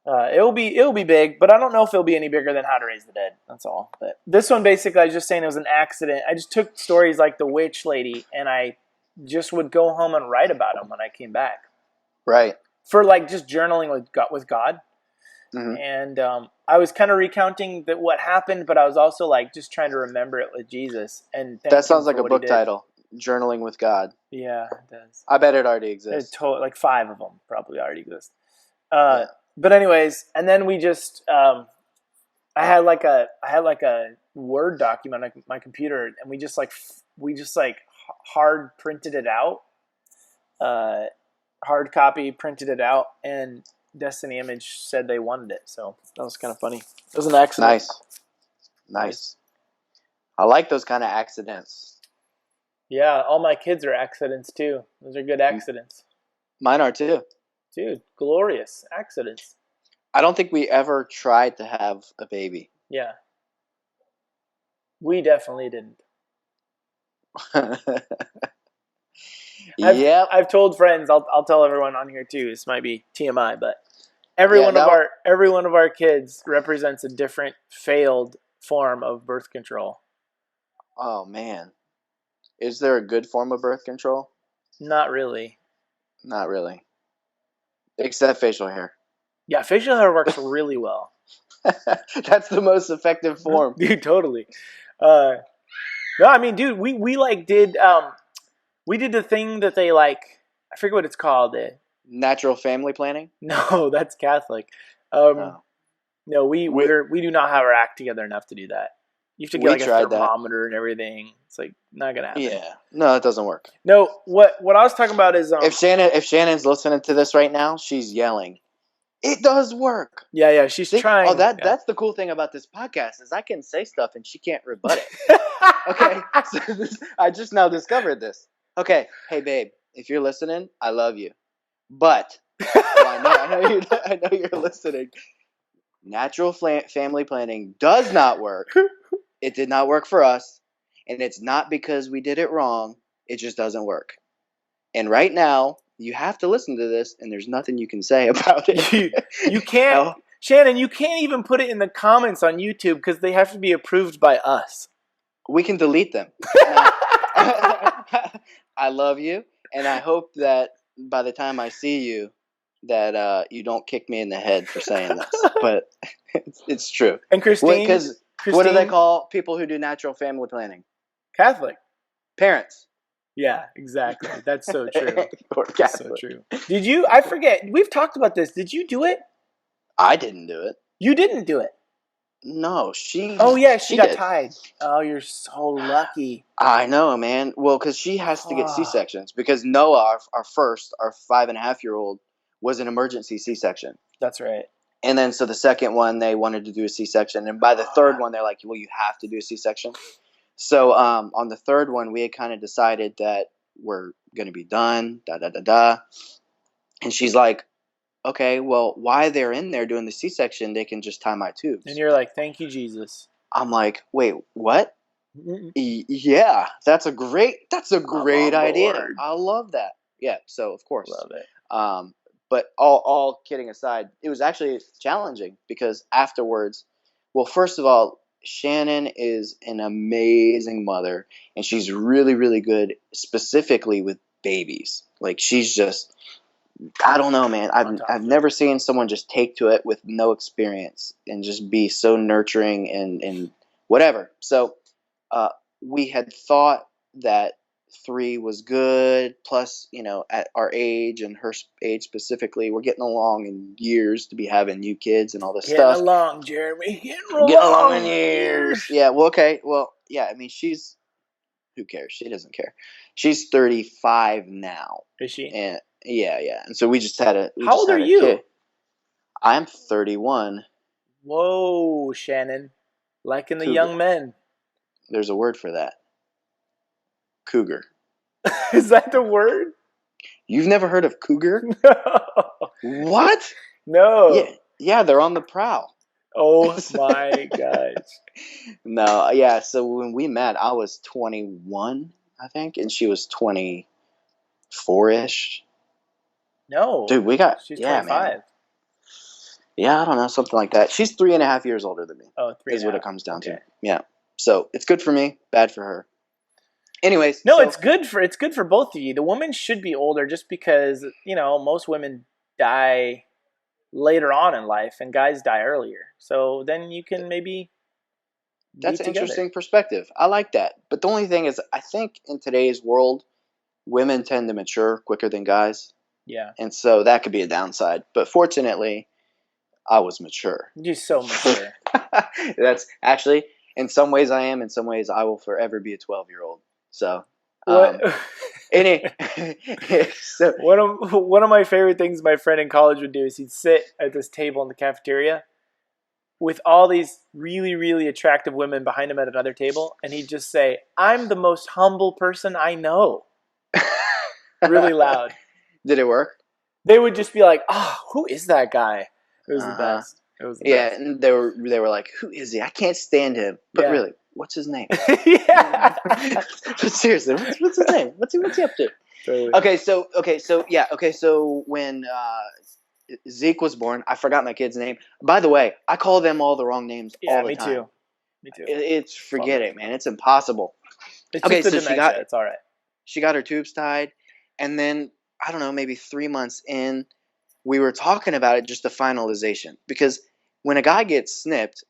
it'll be big, but I don't know if it'll be any bigger than How to Raise the Dead. That's all. But this one, basically, I was just saying it was an accident. I just took stories like the witch lady, and I just would go home and write about them when I came back. Right. For like just journaling with God. Mm-hmm. And I was kind of recounting what happened, but I was also like just trying to remember it with Jesus. And that sounds like a book title, Journaling with God. Yeah, it does. I bet it already exists. Like 5 of them probably already exist. But anyways, and then we just I had like a Word document on my computer, and we just hard printed it out, hard copy printed it out, and Destiny Image said they wanted it, so that was kind of funny. It was an accident. Nice. I like those kind of accidents. Yeah, all my kids are accidents too. Those are good accidents. Mine are too. Dude, glorious accidents. I don't think we ever tried to have a baby. Yeah. We definitely didn't. Yep. I've told friends, I'll tell everyone on here too, this might be TMI, but every one of our kids represents a different failed form of birth control. Oh man. Is there a good form of birth control? Not really. Not really. Except facial hair. Yeah, facial hair works really well. That's the most effective form. Dude, totally. No, I mean, dude, we did the thing that they I forget what it's called. Natural family planning? No, that's Catholic. No, we do not have our act together enough to do that. You have to get a thermometer and everything. It's not gonna happen. Yeah, no, it doesn't work. No, what I was talking about is if Shannon's listening to this right now, she's yelling. It does work. Yeah, she's trying. Oh, that's the cool thing about this podcast is I can say stuff and she can't rebut it. Okay, so I just now discovered this. Okay, hey babe, if you're listening, I love you, but I know you're listening. Natural family planning does not work. It did not work for us, and it's not because we did it wrong. It just doesn't work. And right now, you have to listen to this, and there's nothing you can say about it. You can't, Shannon. You can't even put it in the comments on YouTube because they have to be approved by us. We can delete them. I love you, and I hope that by the time I see you, that you don't kick me in the head for saying this. But It's true. And Christine, What do they call people who do natural family planning? Catholic. Parents. Yeah, exactly. That's so true. Or That's so Catholic. true. Did you? I forget. We've talked about this. Did you do it? I didn't do it. You didn't do it. No, she. Oh yeah, she got did. tied. Oh, you're so lucky. I know, man. Well, because she has to get C-sections because Noah, our 5.5-year-old, was an emergency C-section. That's right. And then so the second one they wanted to do a C-section, and by the third one they're like, well, you have to do a C-section. So on the third one we had kind of decided that we're gonna be done. And she's like, okay, well, while they're in there doing the C-section, they can just tie my tubes. And you're like, thank you, Jesus. I'm like, wait, what? Yeah, that's a great idea. Lord. I love that. Yeah, so of course. Love it. But all kidding aside, it was actually challenging because afterwards, well, first of all, Shannon is an amazing mother, and she's really, really good specifically with babies. Like she's just, I don't know, man. I've never seen someone just take to it with no experience and just be so nurturing and whatever. So we had thought that 3 was good. Plus, at our age and her age specifically, we're getting along in years to be having new kids and all this stuff. Getting along, Jeremy. Getting along in years. Yeah. Well, okay. Well, yeah. I mean, who cares? She doesn't care. She's 35 now. Is she? And yeah. And so we just had a. How old are you? Kid. I'm 31. Whoa, Shannon. Liking the young men. There's a word for that. Cougar. Is that the word? You've never heard of cougar? No. What? No. Yeah, they're on the prowl. Oh my gosh. No, yeah, so when we met, I was 21, I think, and she was 24-ish. No. Dude, she's 25. Man. Yeah, I don't know, something like that. She's 3.5 years older than me. Oh, 3 is what it comes down to. Yeah. So it's good for me, bad for her. Anyways, no, it's good for both of you. The woman should be older just because, most women die later on in life and guys die earlier. So then you can maybe That's an interesting perspective. I like that. But the only thing is, I think in today's world, women tend to mature quicker than guys. Yeah. And so that could be a downside. But fortunately, I was mature. You're so mature. That's actually, in some ways I am. In some ways I will forever be a 12-year-old. So, so one of my favorite things my friend in college would do is he'd sit at this table in the cafeteria with all these really, really attractive women behind him at another table, and he'd just say, "I'm the most humble person I know," really loud. Did it work? They would just be like, "Oh, who is that guy?" It was the best. It was the best. And they were like, "Who is he? I can't stand him." But really, what's his name? Yeah. But seriously, what's his name? What's he up to? Totally. Okay, so when Zeke was born, I forgot my kid's name. By the way, I call them all the wrong names all the time. Me too. It's forget it, man. It's impossible. It's just the dementia. It's all right. She got her tubes tied, and then I don't know, maybe 3 months in, we were talking about it, just the finalization. Because when a guy gets snipped,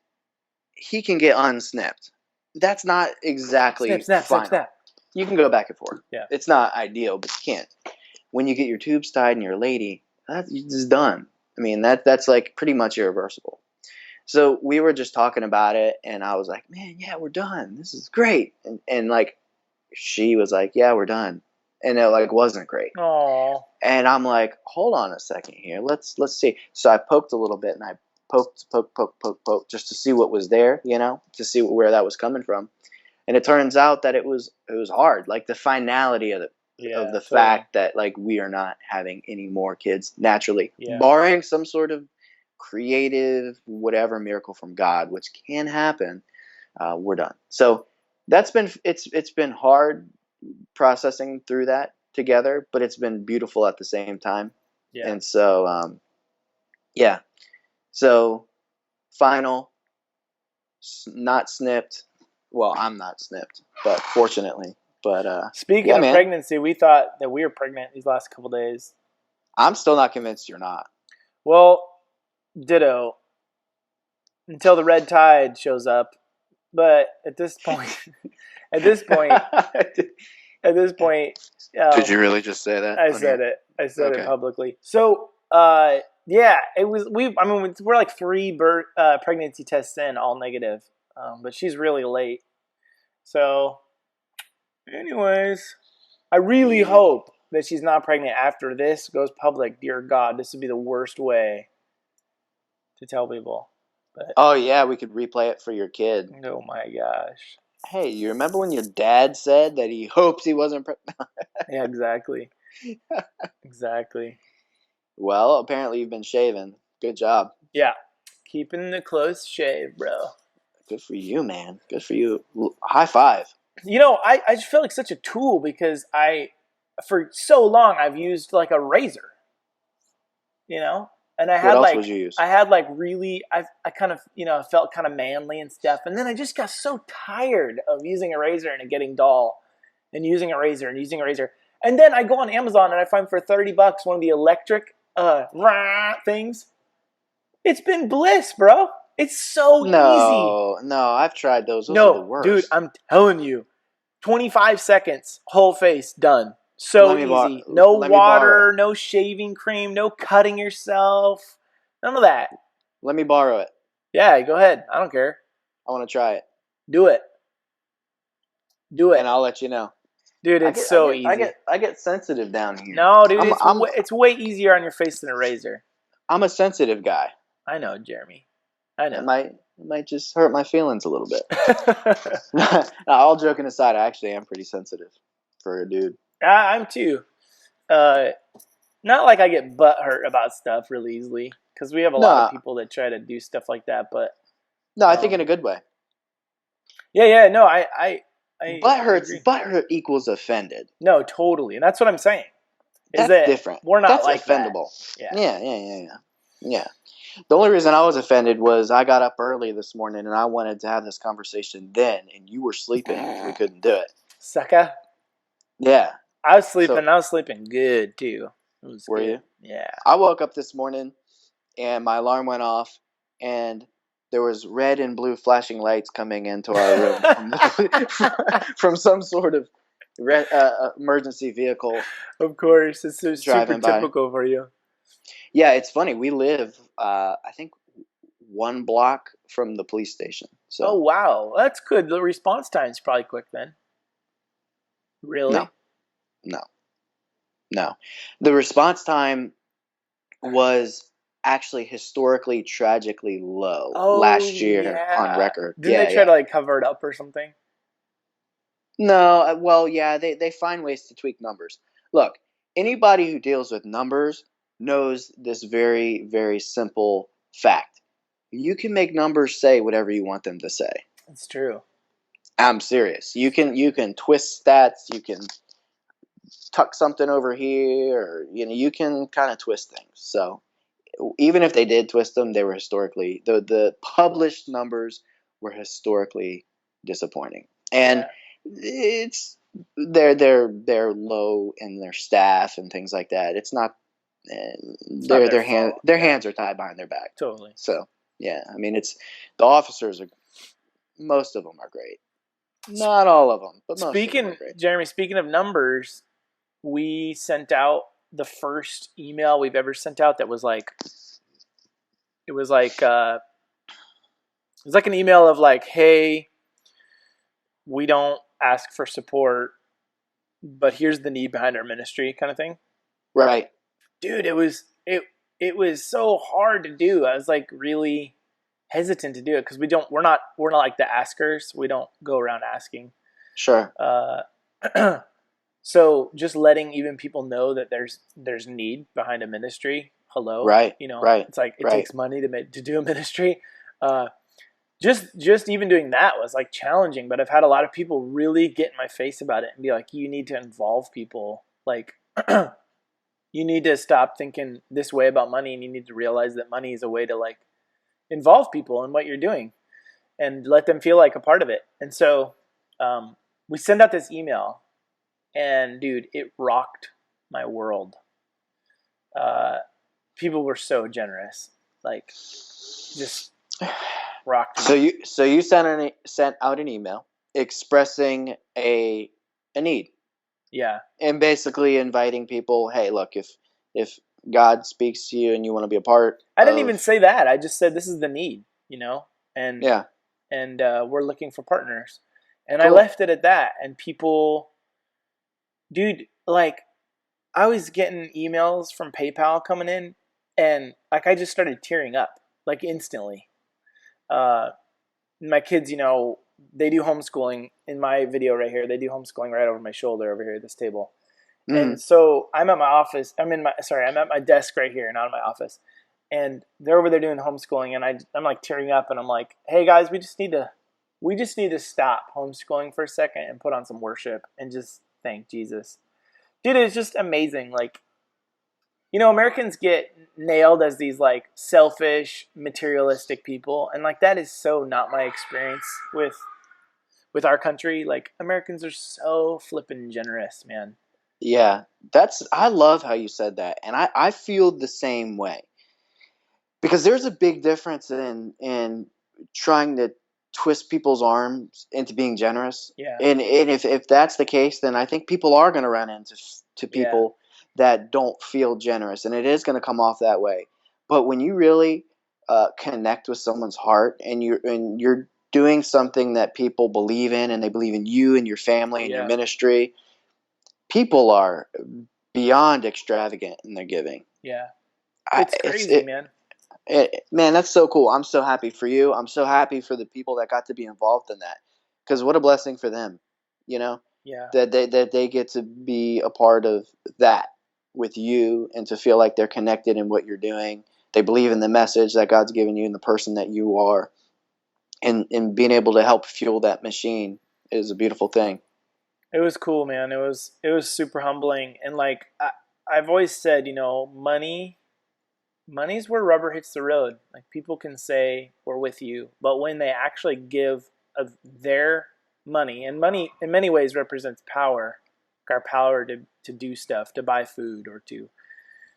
he can get unsnipped. That's not exactly final. You can go back and forth. Yeah. It's not ideal, but you can't. When you get your tubes tied and you're a lady, it's done. I mean, that's like pretty much irreversible. So we were just talking about it, and I was like, man, yeah, we're done. This is great. And like, she was like, yeah, we're done. And it like wasn't great. Aww. And I'm like, hold on a second here. Let's see. So I poked a little bit, and I poke, just to see what was there, to see where that was coming from. And it turns out that it was hard, like the finality of the fact that like we are not having any more kids naturally, barring some sort of creative whatever miracle from God, which can happen. We're done. So it's been hard processing through that together, but it's been beautiful at the same time. Yeah. And so so final, not snipped. Well, I'm not snipped, but fortunately. But speaking of pregnancy, we thought that we were pregnant these last couple days. I'm still not convinced you're not. Well, ditto. until the red tide shows up. But at this point, at this point, Did you really just say that? I said it. I said it Okay. publicly. So, yeah, it was. We're like 3 pregnancy tests in, all negative. But she's really late. So, anyways, I really hope that she's not pregnant after this goes public. Dear God, this would be the worst way to tell people. But Oh yeah, we could replay it for your kid. oh my gosh. Hey, you remember when your dad said that he hopes he wasn't pregnant? Yeah, exactly. Exactly. Well, apparently you've been shaving. Good job. Yeah. Keeping the close shave, bro. Good for you, man. Good for you. High five. You know, I just feel like such a tool because for so long, I've used like a razor, you know? And What else would you use? I had like really, I kind of, felt kind of manly and stuff. And then I just got so tired of using a razor and it getting dull and using a razor and using a razor. And then I go on Amazon and I find for $30 one of the electric things. It's been bliss, bro. It's so easy. No, I've tried those. Those are the worst. Dude, I'm telling you. 25 seconds, whole face, done. So easy. No water, no shaving cream, no cutting yourself. None of that. Let me borrow it. Yeah, go ahead. I don't care. I want to try it. Do it. Do it. And I'll let you know. Dude, it's so easy. I get sensitive down here. No, dude, it's way easier on your face than a razor. I'm a sensitive guy. I know, Jeremy. I know. It might just hurt my feelings a little bit. All joking aside, I actually am pretty sensitive for a dude. I'm too. Not like I get butthurt about stuff really easily because we have a lot of people that try to do stuff like that. But no, I think in a good way. Yeah. No, I butthurt equals offended. No, totally, and that's what I'm saying. That's different. We're not that's like offendable. That. Yeah. The only reason I was offended was I got up early this morning and I wanted to have this conversation then, and you were sleeping. We couldn't do it. Sucker. Yeah. I was sleeping. I was sleeping good too. Were good. You? Yeah. I woke up this morning and my alarm went off and there was red and blue flashing lights coming into our room from some sort of emergency vehicle. Of course, it's so super typical for you. Yeah, it's funny. We live, I think, 1 block from the police station. So. Oh wow, that's good. The response time is probably quick then. Really? No. The response time was actually historically tragically low last year on record. Didn't they try to like cover it up or something? No, well, yeah, they find ways to tweak numbers. Look, anybody who deals with numbers knows this very, very simple fact. You can make numbers say whatever you want them to say. That's true. I'm serious. You can twist stats, you can tuck something over here, or you can kind of twist things. So even if they did twist them, they were historically the published numbers were historically disappointing. And it's they're low in their staff and things like that. It's not their hands are tied behind their back. Totally. So yeah, I mean it's the officers are most of them are great. Not all of them, but most of them are great. Jeremy, speaking of numbers, we sent out the first email we've ever sent out that was like it was like an email of like, hey, we don't ask for support, but here's the need behind our ministry kind of thing. Right. Dude, it was so hard to do. I was like really hesitant to do it because we're not like the askers. We don't go around asking. Sure. So just letting even people know that there's need behind a ministry. Hello. Right. Right. It's like it takes money to do a ministry. Just even doing that was like challenging, but I've had a lot of people really get in my face about it and be like, you need to involve people. Like you need to stop thinking this way about money, and you need to realize that money is a way to like involve people in what you're doing and let them feel like a part of it. And so we send out this email, and dude, it rocked my world. People were so generous. Like just rocked So me. you sent out an email expressing a need. Yeah. And basically inviting people, hey, look, if God speaks to you and you want to be a part I didn't even of, say that. I just said this is the need, and yeah, we're looking for partners. And I cool. left it at that. And people, dude, like I was getting emails from PayPal coming in, and like I just started tearing up like instantly. Uh, my kids, they do homeschooling. In my video right here, they do homeschooling right over my shoulder over here at this table. Mm-hmm. And so I'm at my office. I'm at my desk right here, not in my office. And they're over there doing homeschooling, and I'm like tearing up, and I'm like, hey guys, we just need to stop homeschooling for a second and put on some worship and just thank Jesus. Dude, it's just amazing. Like, Americans get nailed as these like selfish, materialistic people, and like that is so not my experience with our country. Like Americans are so flippin' generous, man. Yeah, I love how you said that. And I feel the same way. Because there's a big difference in trying to twist people's arms into being generous. Yeah, And if that's the case, then I think people are going to run into to yeah, people that don't feel generous, and it is going to come off that way. But when you really connect with someone's heart, and you're doing something that people believe in, and they believe in you and your family and your yeah, ministry, people are beyond extravagant in their giving. yeah. I, It's it's crazy, it, man. Man, that's so cool. I'm so happy for you. I'm so happy for the people that got to be involved in that, because what a blessing for them, you know, Yeah, that they get to be a part of that with you, and to feel like they're connected in what you're doing. They believe in the message that God's given you and the person that you are, and being able to help fuel that machine is a beautiful thing. it was cool, man. It was super humbling, and like I've always said, money's where rubber hits the road. Like people can say we're with you, but when they actually give of their money, and money in many ways represents power, like our power to do stuff, to buy food, or to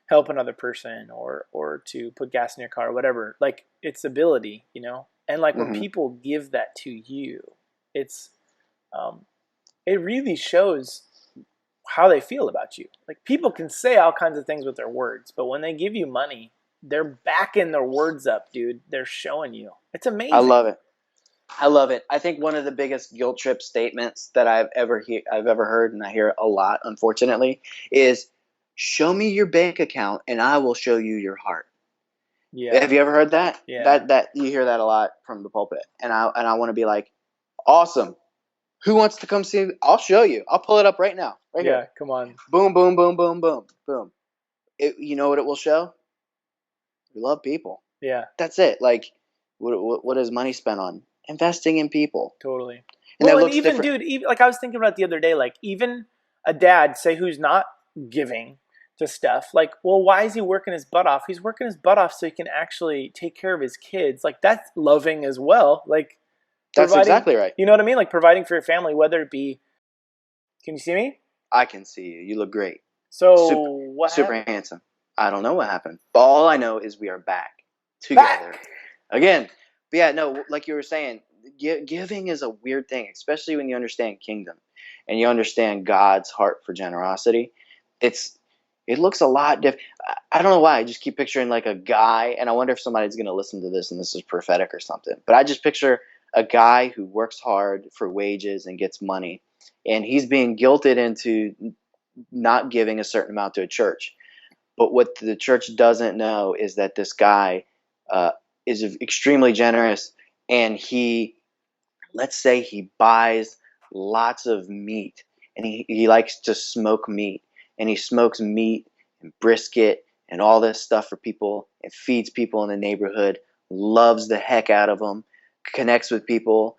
help another person, or to put gas in your car, or whatever. Like it's ability. And like when Hmm. people give that to you, it's um, it really shows how they feel about you. Like people can say all kinds of things with their words, but when they give you money, they're backing their words up, dude. They're showing you. It's I amazing. love it. I love it. I think one of the biggest guilt trip statements that I've ever heard, and I hear it a lot, unfortunately, is "Show me your bank account, and I will show you your heart." Yeah. Have you ever heard that? Yeah. That you hear that a lot from the pulpit, and I want to be like, awesome. Who wants to come see? I'll show you. I'll pull it up right now, right here. Yeah. Come on. Boom, boom, boom, boom, boom, boom. You know what it will show? We love people. Yeah. That's it. Like, what is money spent on? Investing in people, Totally. and Well, that and looks even, different. dude, even like I was thinking about the other day, like even a dad, say who's not giving to stuff, like, well, why is he working his butt off? He's working his butt off so he can actually take care of his kids. Like that's loving as well. Like That's providing, exactly right. you know what I mean? Like providing for your family, whether it be, can you see me? I can see you. You look great. So Super, what super happened? handsome. I don't know what happened, but all I know is we are back together Back. again. But yeah, no, like you were saying, giving is a weird thing, especially when you understand kingdom and you understand God's heart for generosity. It's it looks a lot different. I don't know why. I just keep picturing like a guy, and I wonder if somebody's going to listen to this and this is prophetic or something. But I just picture a guy who works hard for wages and gets money, and he's being guilted into not giving a certain amount to a church. But what the church doesn't know is that this guy uh, is extremely generous, and let's say he buys lots of meat, and he likes to smoke meat, and he smokes meat and brisket and all this stuff for people and feeds people in the neighborhood, loves the heck out of them, connects with people,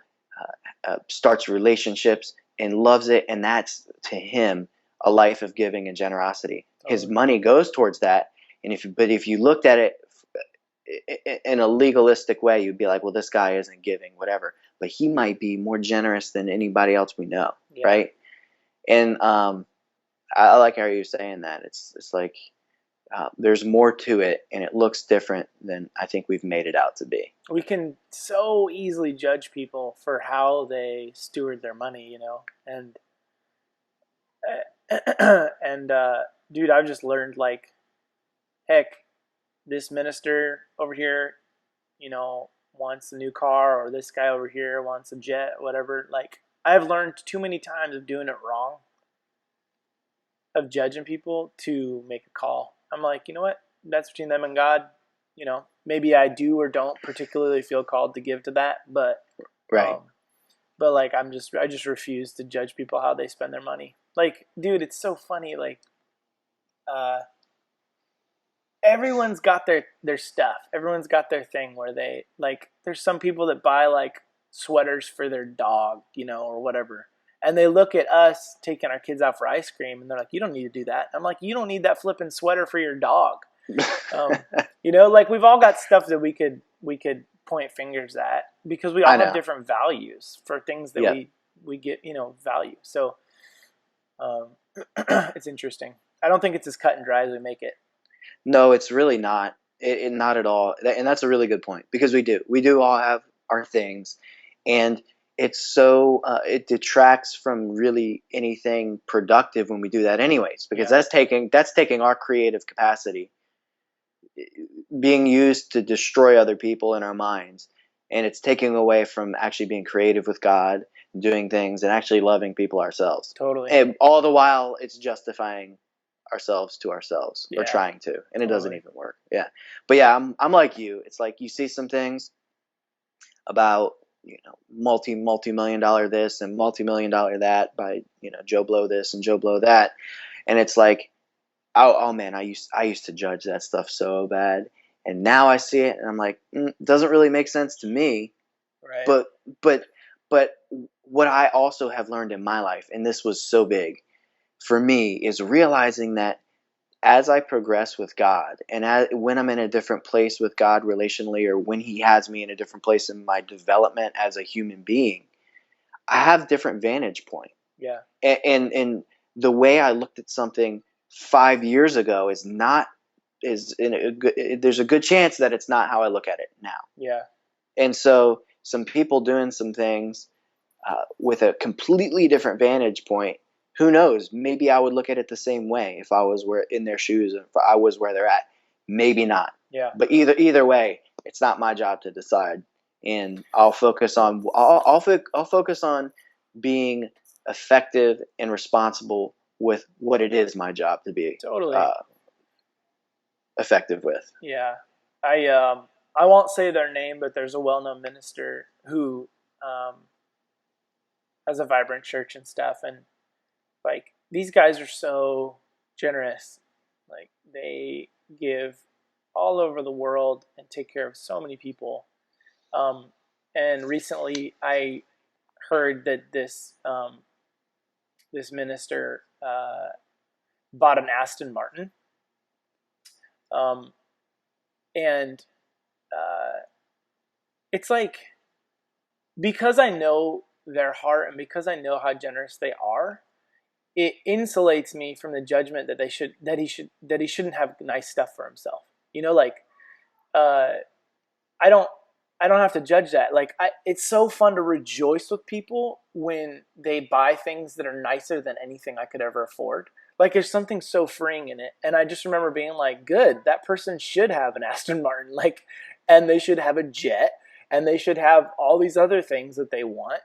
starts relationships, and loves it. And that's to him a life of giving and generosity. His Totally. money goes towards that. And if you looked at it in a legalistic way, you'd be like, well, this guy isn't giving, whatever. But he might be more generous than anybody else we know, Yeah. right? And I like how you're saying that. It's like there's more to it, and it looks different than I think we've made it out to be. We can so easily judge people for how they steward their money, and and dude, I've just learned, like, heck, this minister over here, wants a new car, or this guy over here wants a jet, whatever. Like, I've learned too many times of doing it wrong, of judging people, to make a call. I'm like, you know what? That's between them and God. Maybe I do or don't particularly feel called to give to that, but Right. But like, I just refuse to judge people how they spend their money. Like, dude, it's so funny. Like, everyone's got their stuff. Everyone's got their thing where they, like, there's some people that buy like sweaters for their dog, or whatever. And they look at us taking our kids out for ice cream, and they're like, "You don't need to do that." I'm like, "You don't need that flipping sweater for your dog." Like, we've all got stuff that we could point fingers at, because we all have different values for things that we get, value. So it's interesting. I don't think it's as cut and dry as we make it. No, it's really not. Not at all. And that's a really good point, because we do all have our things, and it's so it detracts from really anything productive when we do that, anyways, because that's taking our creative capacity being used to destroy other people in our minds, and it's taking away from actually being creative with God, doing things, and actually loving people ourselves. Totally. And all the while, it's justifying ourselves to ourselves, or trying to, and it doesn't even work. Yeah. But yeah, I'm like you. It's like, you see some things about, multi-million dollar this and multi-million dollar that by, Joe Blow this and Joe Blow that, and it's like, oh man, I used to judge that stuff so bad, and now I see it and I'm like, it doesn't really make sense to me. Right. But what I also have learned in my life, and this was so big for me, is realizing that as I progress with God, and when I'm in a different place with God relationally, or when He has me in a different place in my development as a human being, I have different vantage point. Yeah. And the way I looked at something 5 years ago there's a good chance that it's not how I look at it now. Yeah. And so some people doing some things with a completely different vantage point, who knows? Maybe I would look at it the same way if I was in their shoes, and if I was where they're at. Maybe not. Yeah. But either way, it's not my job to decide, and I'll focus on being effective and responsible with what it is my job to be totally effective with. Yeah. I won't say their name, but there's a well-known minister who has a vibrant church and stuff, and like, these guys are so generous. Like, they give all over the world and take care of so many people. And recently I heard that this minister bought an Aston Martin. And it's like, because I know their heart and because I know how generous they are, it insulates me from the judgment that he shouldn't have nice stuff for himself. Like, I don't have to judge that. Like, it's so fun to rejoice with people when they buy things that are nicer than anything I could ever afford. Like, there's something so freeing in it. And I just remember being like, good, that person should have an Aston Martin, like, and they should have a jet, and they should have all these other things that they want,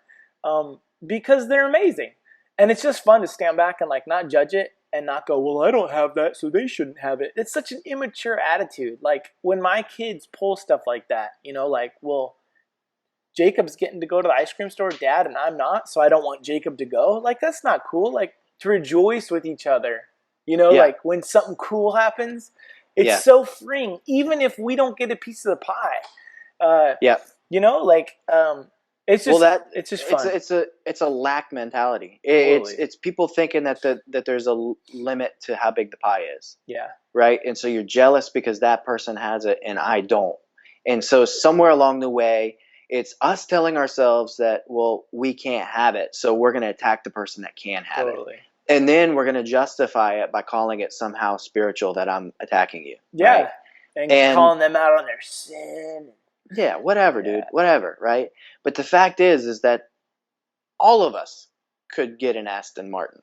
because they're amazing. And it's just fun to stand back and, like, not judge it and not go, well, I don't have that, so they shouldn't have it. It's such an immature attitude. Like, when my kids pull stuff like that, like, well, Jacob's getting to go to the ice cream store, Dad, and I'm not, so I don't want Jacob to go. Like, that's not cool. Like, to rejoice with each other, like, when something cool happens, it's so freeing, even if we don't get a piece of the pie. It's just, it's just fun. It's a lack mentality. Totally. It's people thinking that there's a limit to how big the pie is. Yeah. Right. And so you're jealous because that person has it and I don't. And so somewhere along the way, it's us telling ourselves that, well, we can't have it, so we're going to attack the person that can have it. And then we're going to justify it by calling it somehow spiritual that I'm attacking you. Yeah. Right? And calling them out on their sin. Yeah, whatever, dude. Whatever, right? But the fact is that all of us could get an Aston Martin.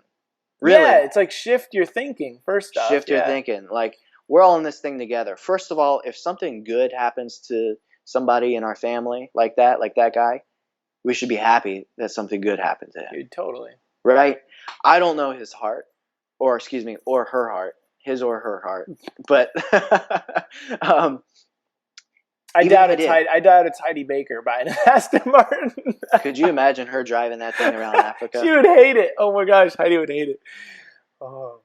Really. Yeah, it's like shift your thinking, first off. Shift your thinking. Like, we're all in this thing together. First of all, if something good happens to somebody in our family like that guy, we should be happy that something good happened to him. Dude, totally. Right? I don't know his heart, or her heart, his or her heart. But I doubt it's Heidi Baker buying an Aston Martin. Could you imagine her driving that thing around Africa? She would hate it. Oh my gosh, Heidi would hate it. Oh.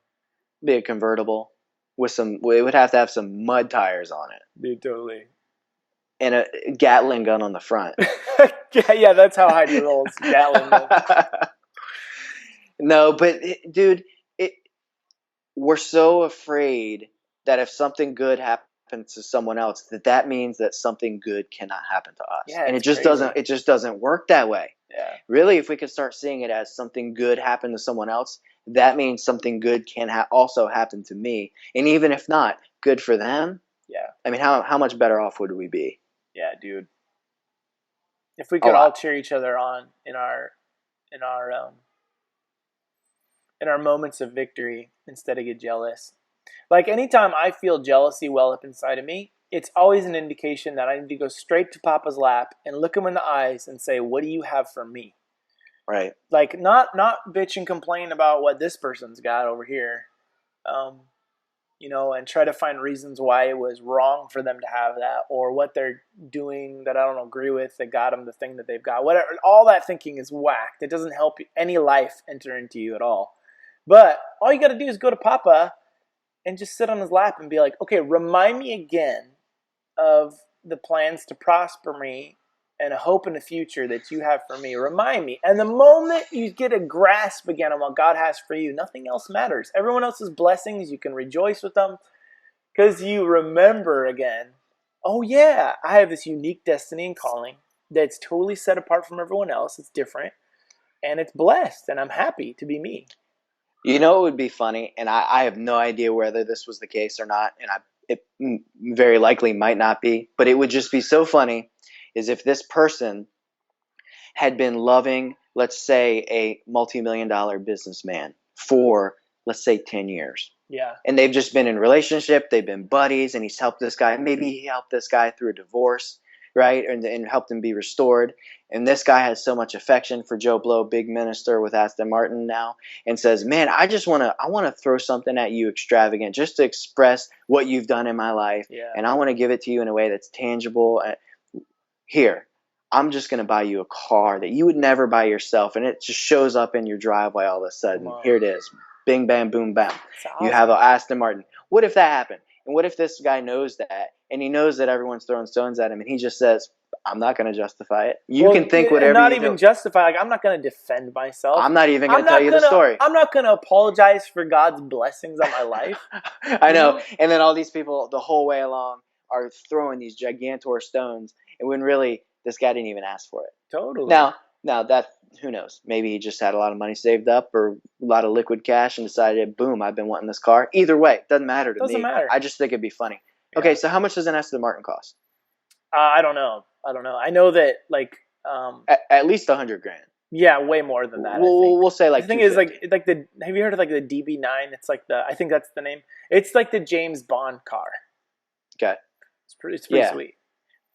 Be a convertible with it would have to have some mud tires on it. Dude, totally. And a Gatling gun on the front. Yeah, that's how Heidi rolls. Gatling gun. No, but dude, we're so afraid that if something good happens to someone else, that means that something good cannot happen to us. Yeah, and it just doesn't work that way. Yeah. Really, if we could start seeing it as something good happened to someone else, that means something good can also happen to me. And even if not, good for them. Yeah. I mean, how much better off would we be? Yeah, dude. If we could all cheer each other on in our moments of victory instead of get jealous. Like, anytime I feel jealousy well up inside of me, it's always an indication that I need to go straight to Papa's lap and look him in the eyes and say, what do you have for me? Right. Like, not bitch and complain about what this person's got over here. And try to find reasons why it was wrong for them to have that, or what they're doing that I don't agree with that got them the thing that they've got. Whatever, all that thinking is whacked. It doesn't help any life enter into you at all. But all you got to do is go to Papa and just sit on his lap and be like, okay, remind me again of the plans to prosper me and a hope in the future that you have for me. Remind me. And the moment you get a grasp again on what God has for you, nothing else matters. Everyone else's blessings, you can rejoice with them because you remember again, oh yeah, I have this unique destiny and calling that's totally set apart from everyone else. It's different and it's blessed and I'm happy to be me. You know, it would be funny, and I have no idea whether this was the case or not, and it very likely might not be, but it would just be so funny is if this person had been loving, let's say, a multi-million-dollar businessman for, let's say, 10 years. Yeah. And they've just been in relationship, they've been buddies, and he's helped this guy. Maybe he helped this guy through a divorce, right? And helped him be restored. And this guy has so much affection for Joe Blow, big minister with Aston Martin now, and says, man, I want to throw something at you extravagant just to express what you've done in my life. Yeah. And I want to give it to you in a way that's tangible. Here, I'm just going to buy you a car that you would never buy yourself. And it just shows up in your driveway all of a sudden. Here it is. Bing, bam, boom, bam. Awesome. You have an Aston Martin. What if that happened? And what if this guy knows that, and he knows that everyone's throwing stones at him, and he just says, I'm not going to justify it. You can think whatever not you even do. Justify. Like, I'm not going to defend myself. I'm not even going to tell you the story. I'm not going to apologize for God's blessings on my life. I know. And then all these people the whole way along are throwing these gigantor stones, and when really this guy didn't even ask for it. Totally. Now that, who knows? Maybe he just had a lot of money saved up or a lot of liquid cash and decided, boom, I've been wanting this car. Either way, doesn't matter to me. Doesn't matter. I just think it'd be funny. Yeah. Okay, so how much does an Aston Martin cost? I don't know. I know that, like, at least $100,000. Yeah, way more than that. We'll say like. The thing is, like the. Have you heard of like the DB9? It's like I think that's the name. It's like the James Bond car. Okay. It's pretty sweet.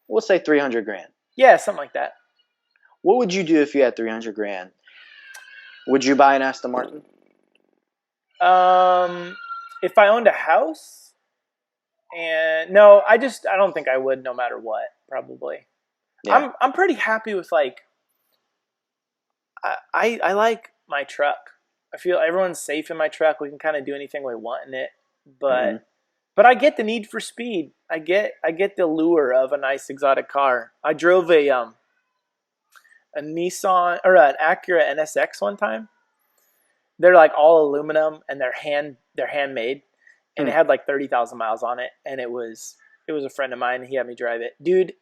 We'll say $300,000. Yeah, something like that. What would you do if you had $300,000? Would you buy an Aston Martin? If I owned a house, and no, I don't think I would, no matter what. Probably. Yeah. I'm pretty happy with, like. I like my truck. I feel everyone's safe in my truck. We can kind of do anything we want in it, but I get the need for speed. I get the lure of a nice exotic car. I drove a Nissan or an Acura NSX one time. They're like all aluminum and they're handmade, and it had like 30,000 miles on it. And it was a friend of mine. He had me drive it, dude.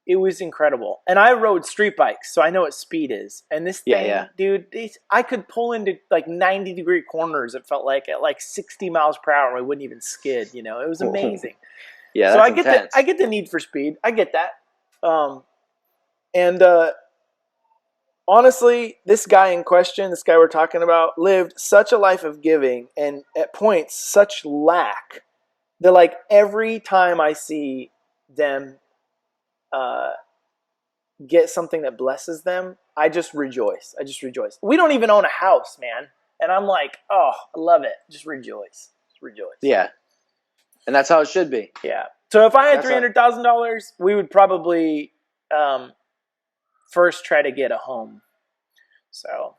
it was incredible. And I rode street bikes, so I know what speed is. And this thing, dude, I could pull into like 90-degree corners, it felt like, at like 60 miles per hour. I wouldn't even skid, you know. It was amazing. Yeah, so that's I get the need for speed. I get that. And honestly, this guy in question, this guy we're talking about, lived such a life of giving and at points such lack that like every time I see them get something that blesses them, I just rejoice. We don't even own a house, man. And I'm like, oh, I love it. Just rejoice. Yeah. And that's how it should be. Yeah. So if I had $300,000, we would probably first try to get a home. So,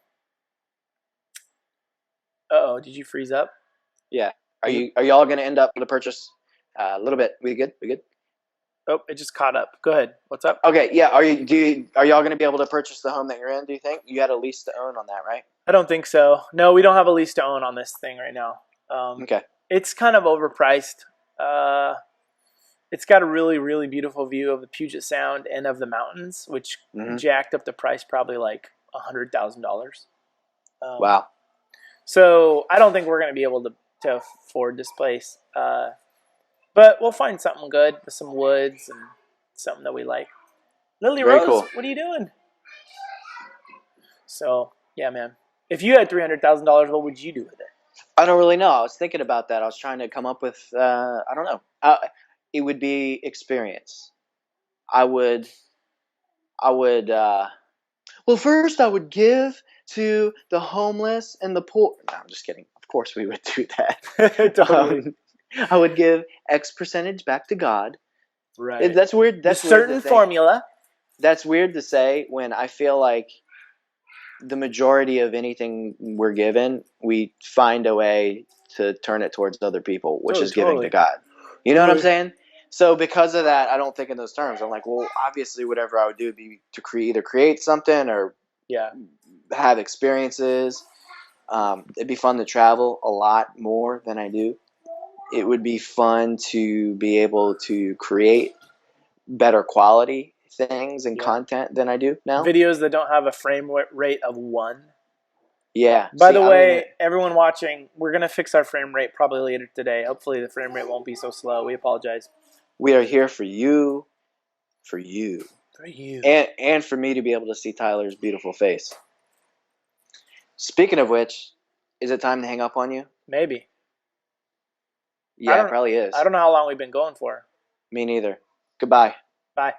did you freeze up? Yeah. Are y'all going to end up with a purchase a little bit? We good? Oh, it just caught up. Go ahead. What's up? Okay. Yeah. Are y'all going to be able to purchase the home that you're in? Do you think you had a lease to own on that, right? I don't think so. No, we don't have a lease to own on this thing right now. Okay. It's kind of overpriced. It's got a really, really beautiful view of the Puget Sound and of the mountains, which jacked up the price probably like $100,000. Wow. So I don't think we're going to be able to afford this place. But we'll find something good with some woods and something that we like. Lily Very Rose, cool. What are you doing? So, yeah, man. If you had $300,000, what would you do with it? I don't really know. I was thinking about that. I was trying to come up with, I don't know. It would be experience. Well, first I would give to the homeless and the poor. No, I'm just kidding. Of course we would do that. Totally. I would give X percentage back to God. Right. That's weird. That's a certain formula. That's weird to say when I feel like the majority of anything we're given, we find a way to turn it towards other people, which is giving to God. You know what I'm saying? So because of that, I don't think in those terms. I'm like, well, obviously whatever I would do would be to either create something or have experiences. It'd be fun to travel a lot more than I do. It would be fun to be able to create better quality things and content than I do now. Videos that don't have a frame rate of 1. Yeah. By the way, everyone watching, we're going to fix our frame rate probably later today. Hopefully the frame rate won't be so slow. We apologize. We are here for you. For you. And for me to be able to see Tyler's beautiful face. Speaking of which, is it time to hang up on you? Maybe. Yeah, it probably is. I don't know how long we've been going for. Me neither. Goodbye. Bye.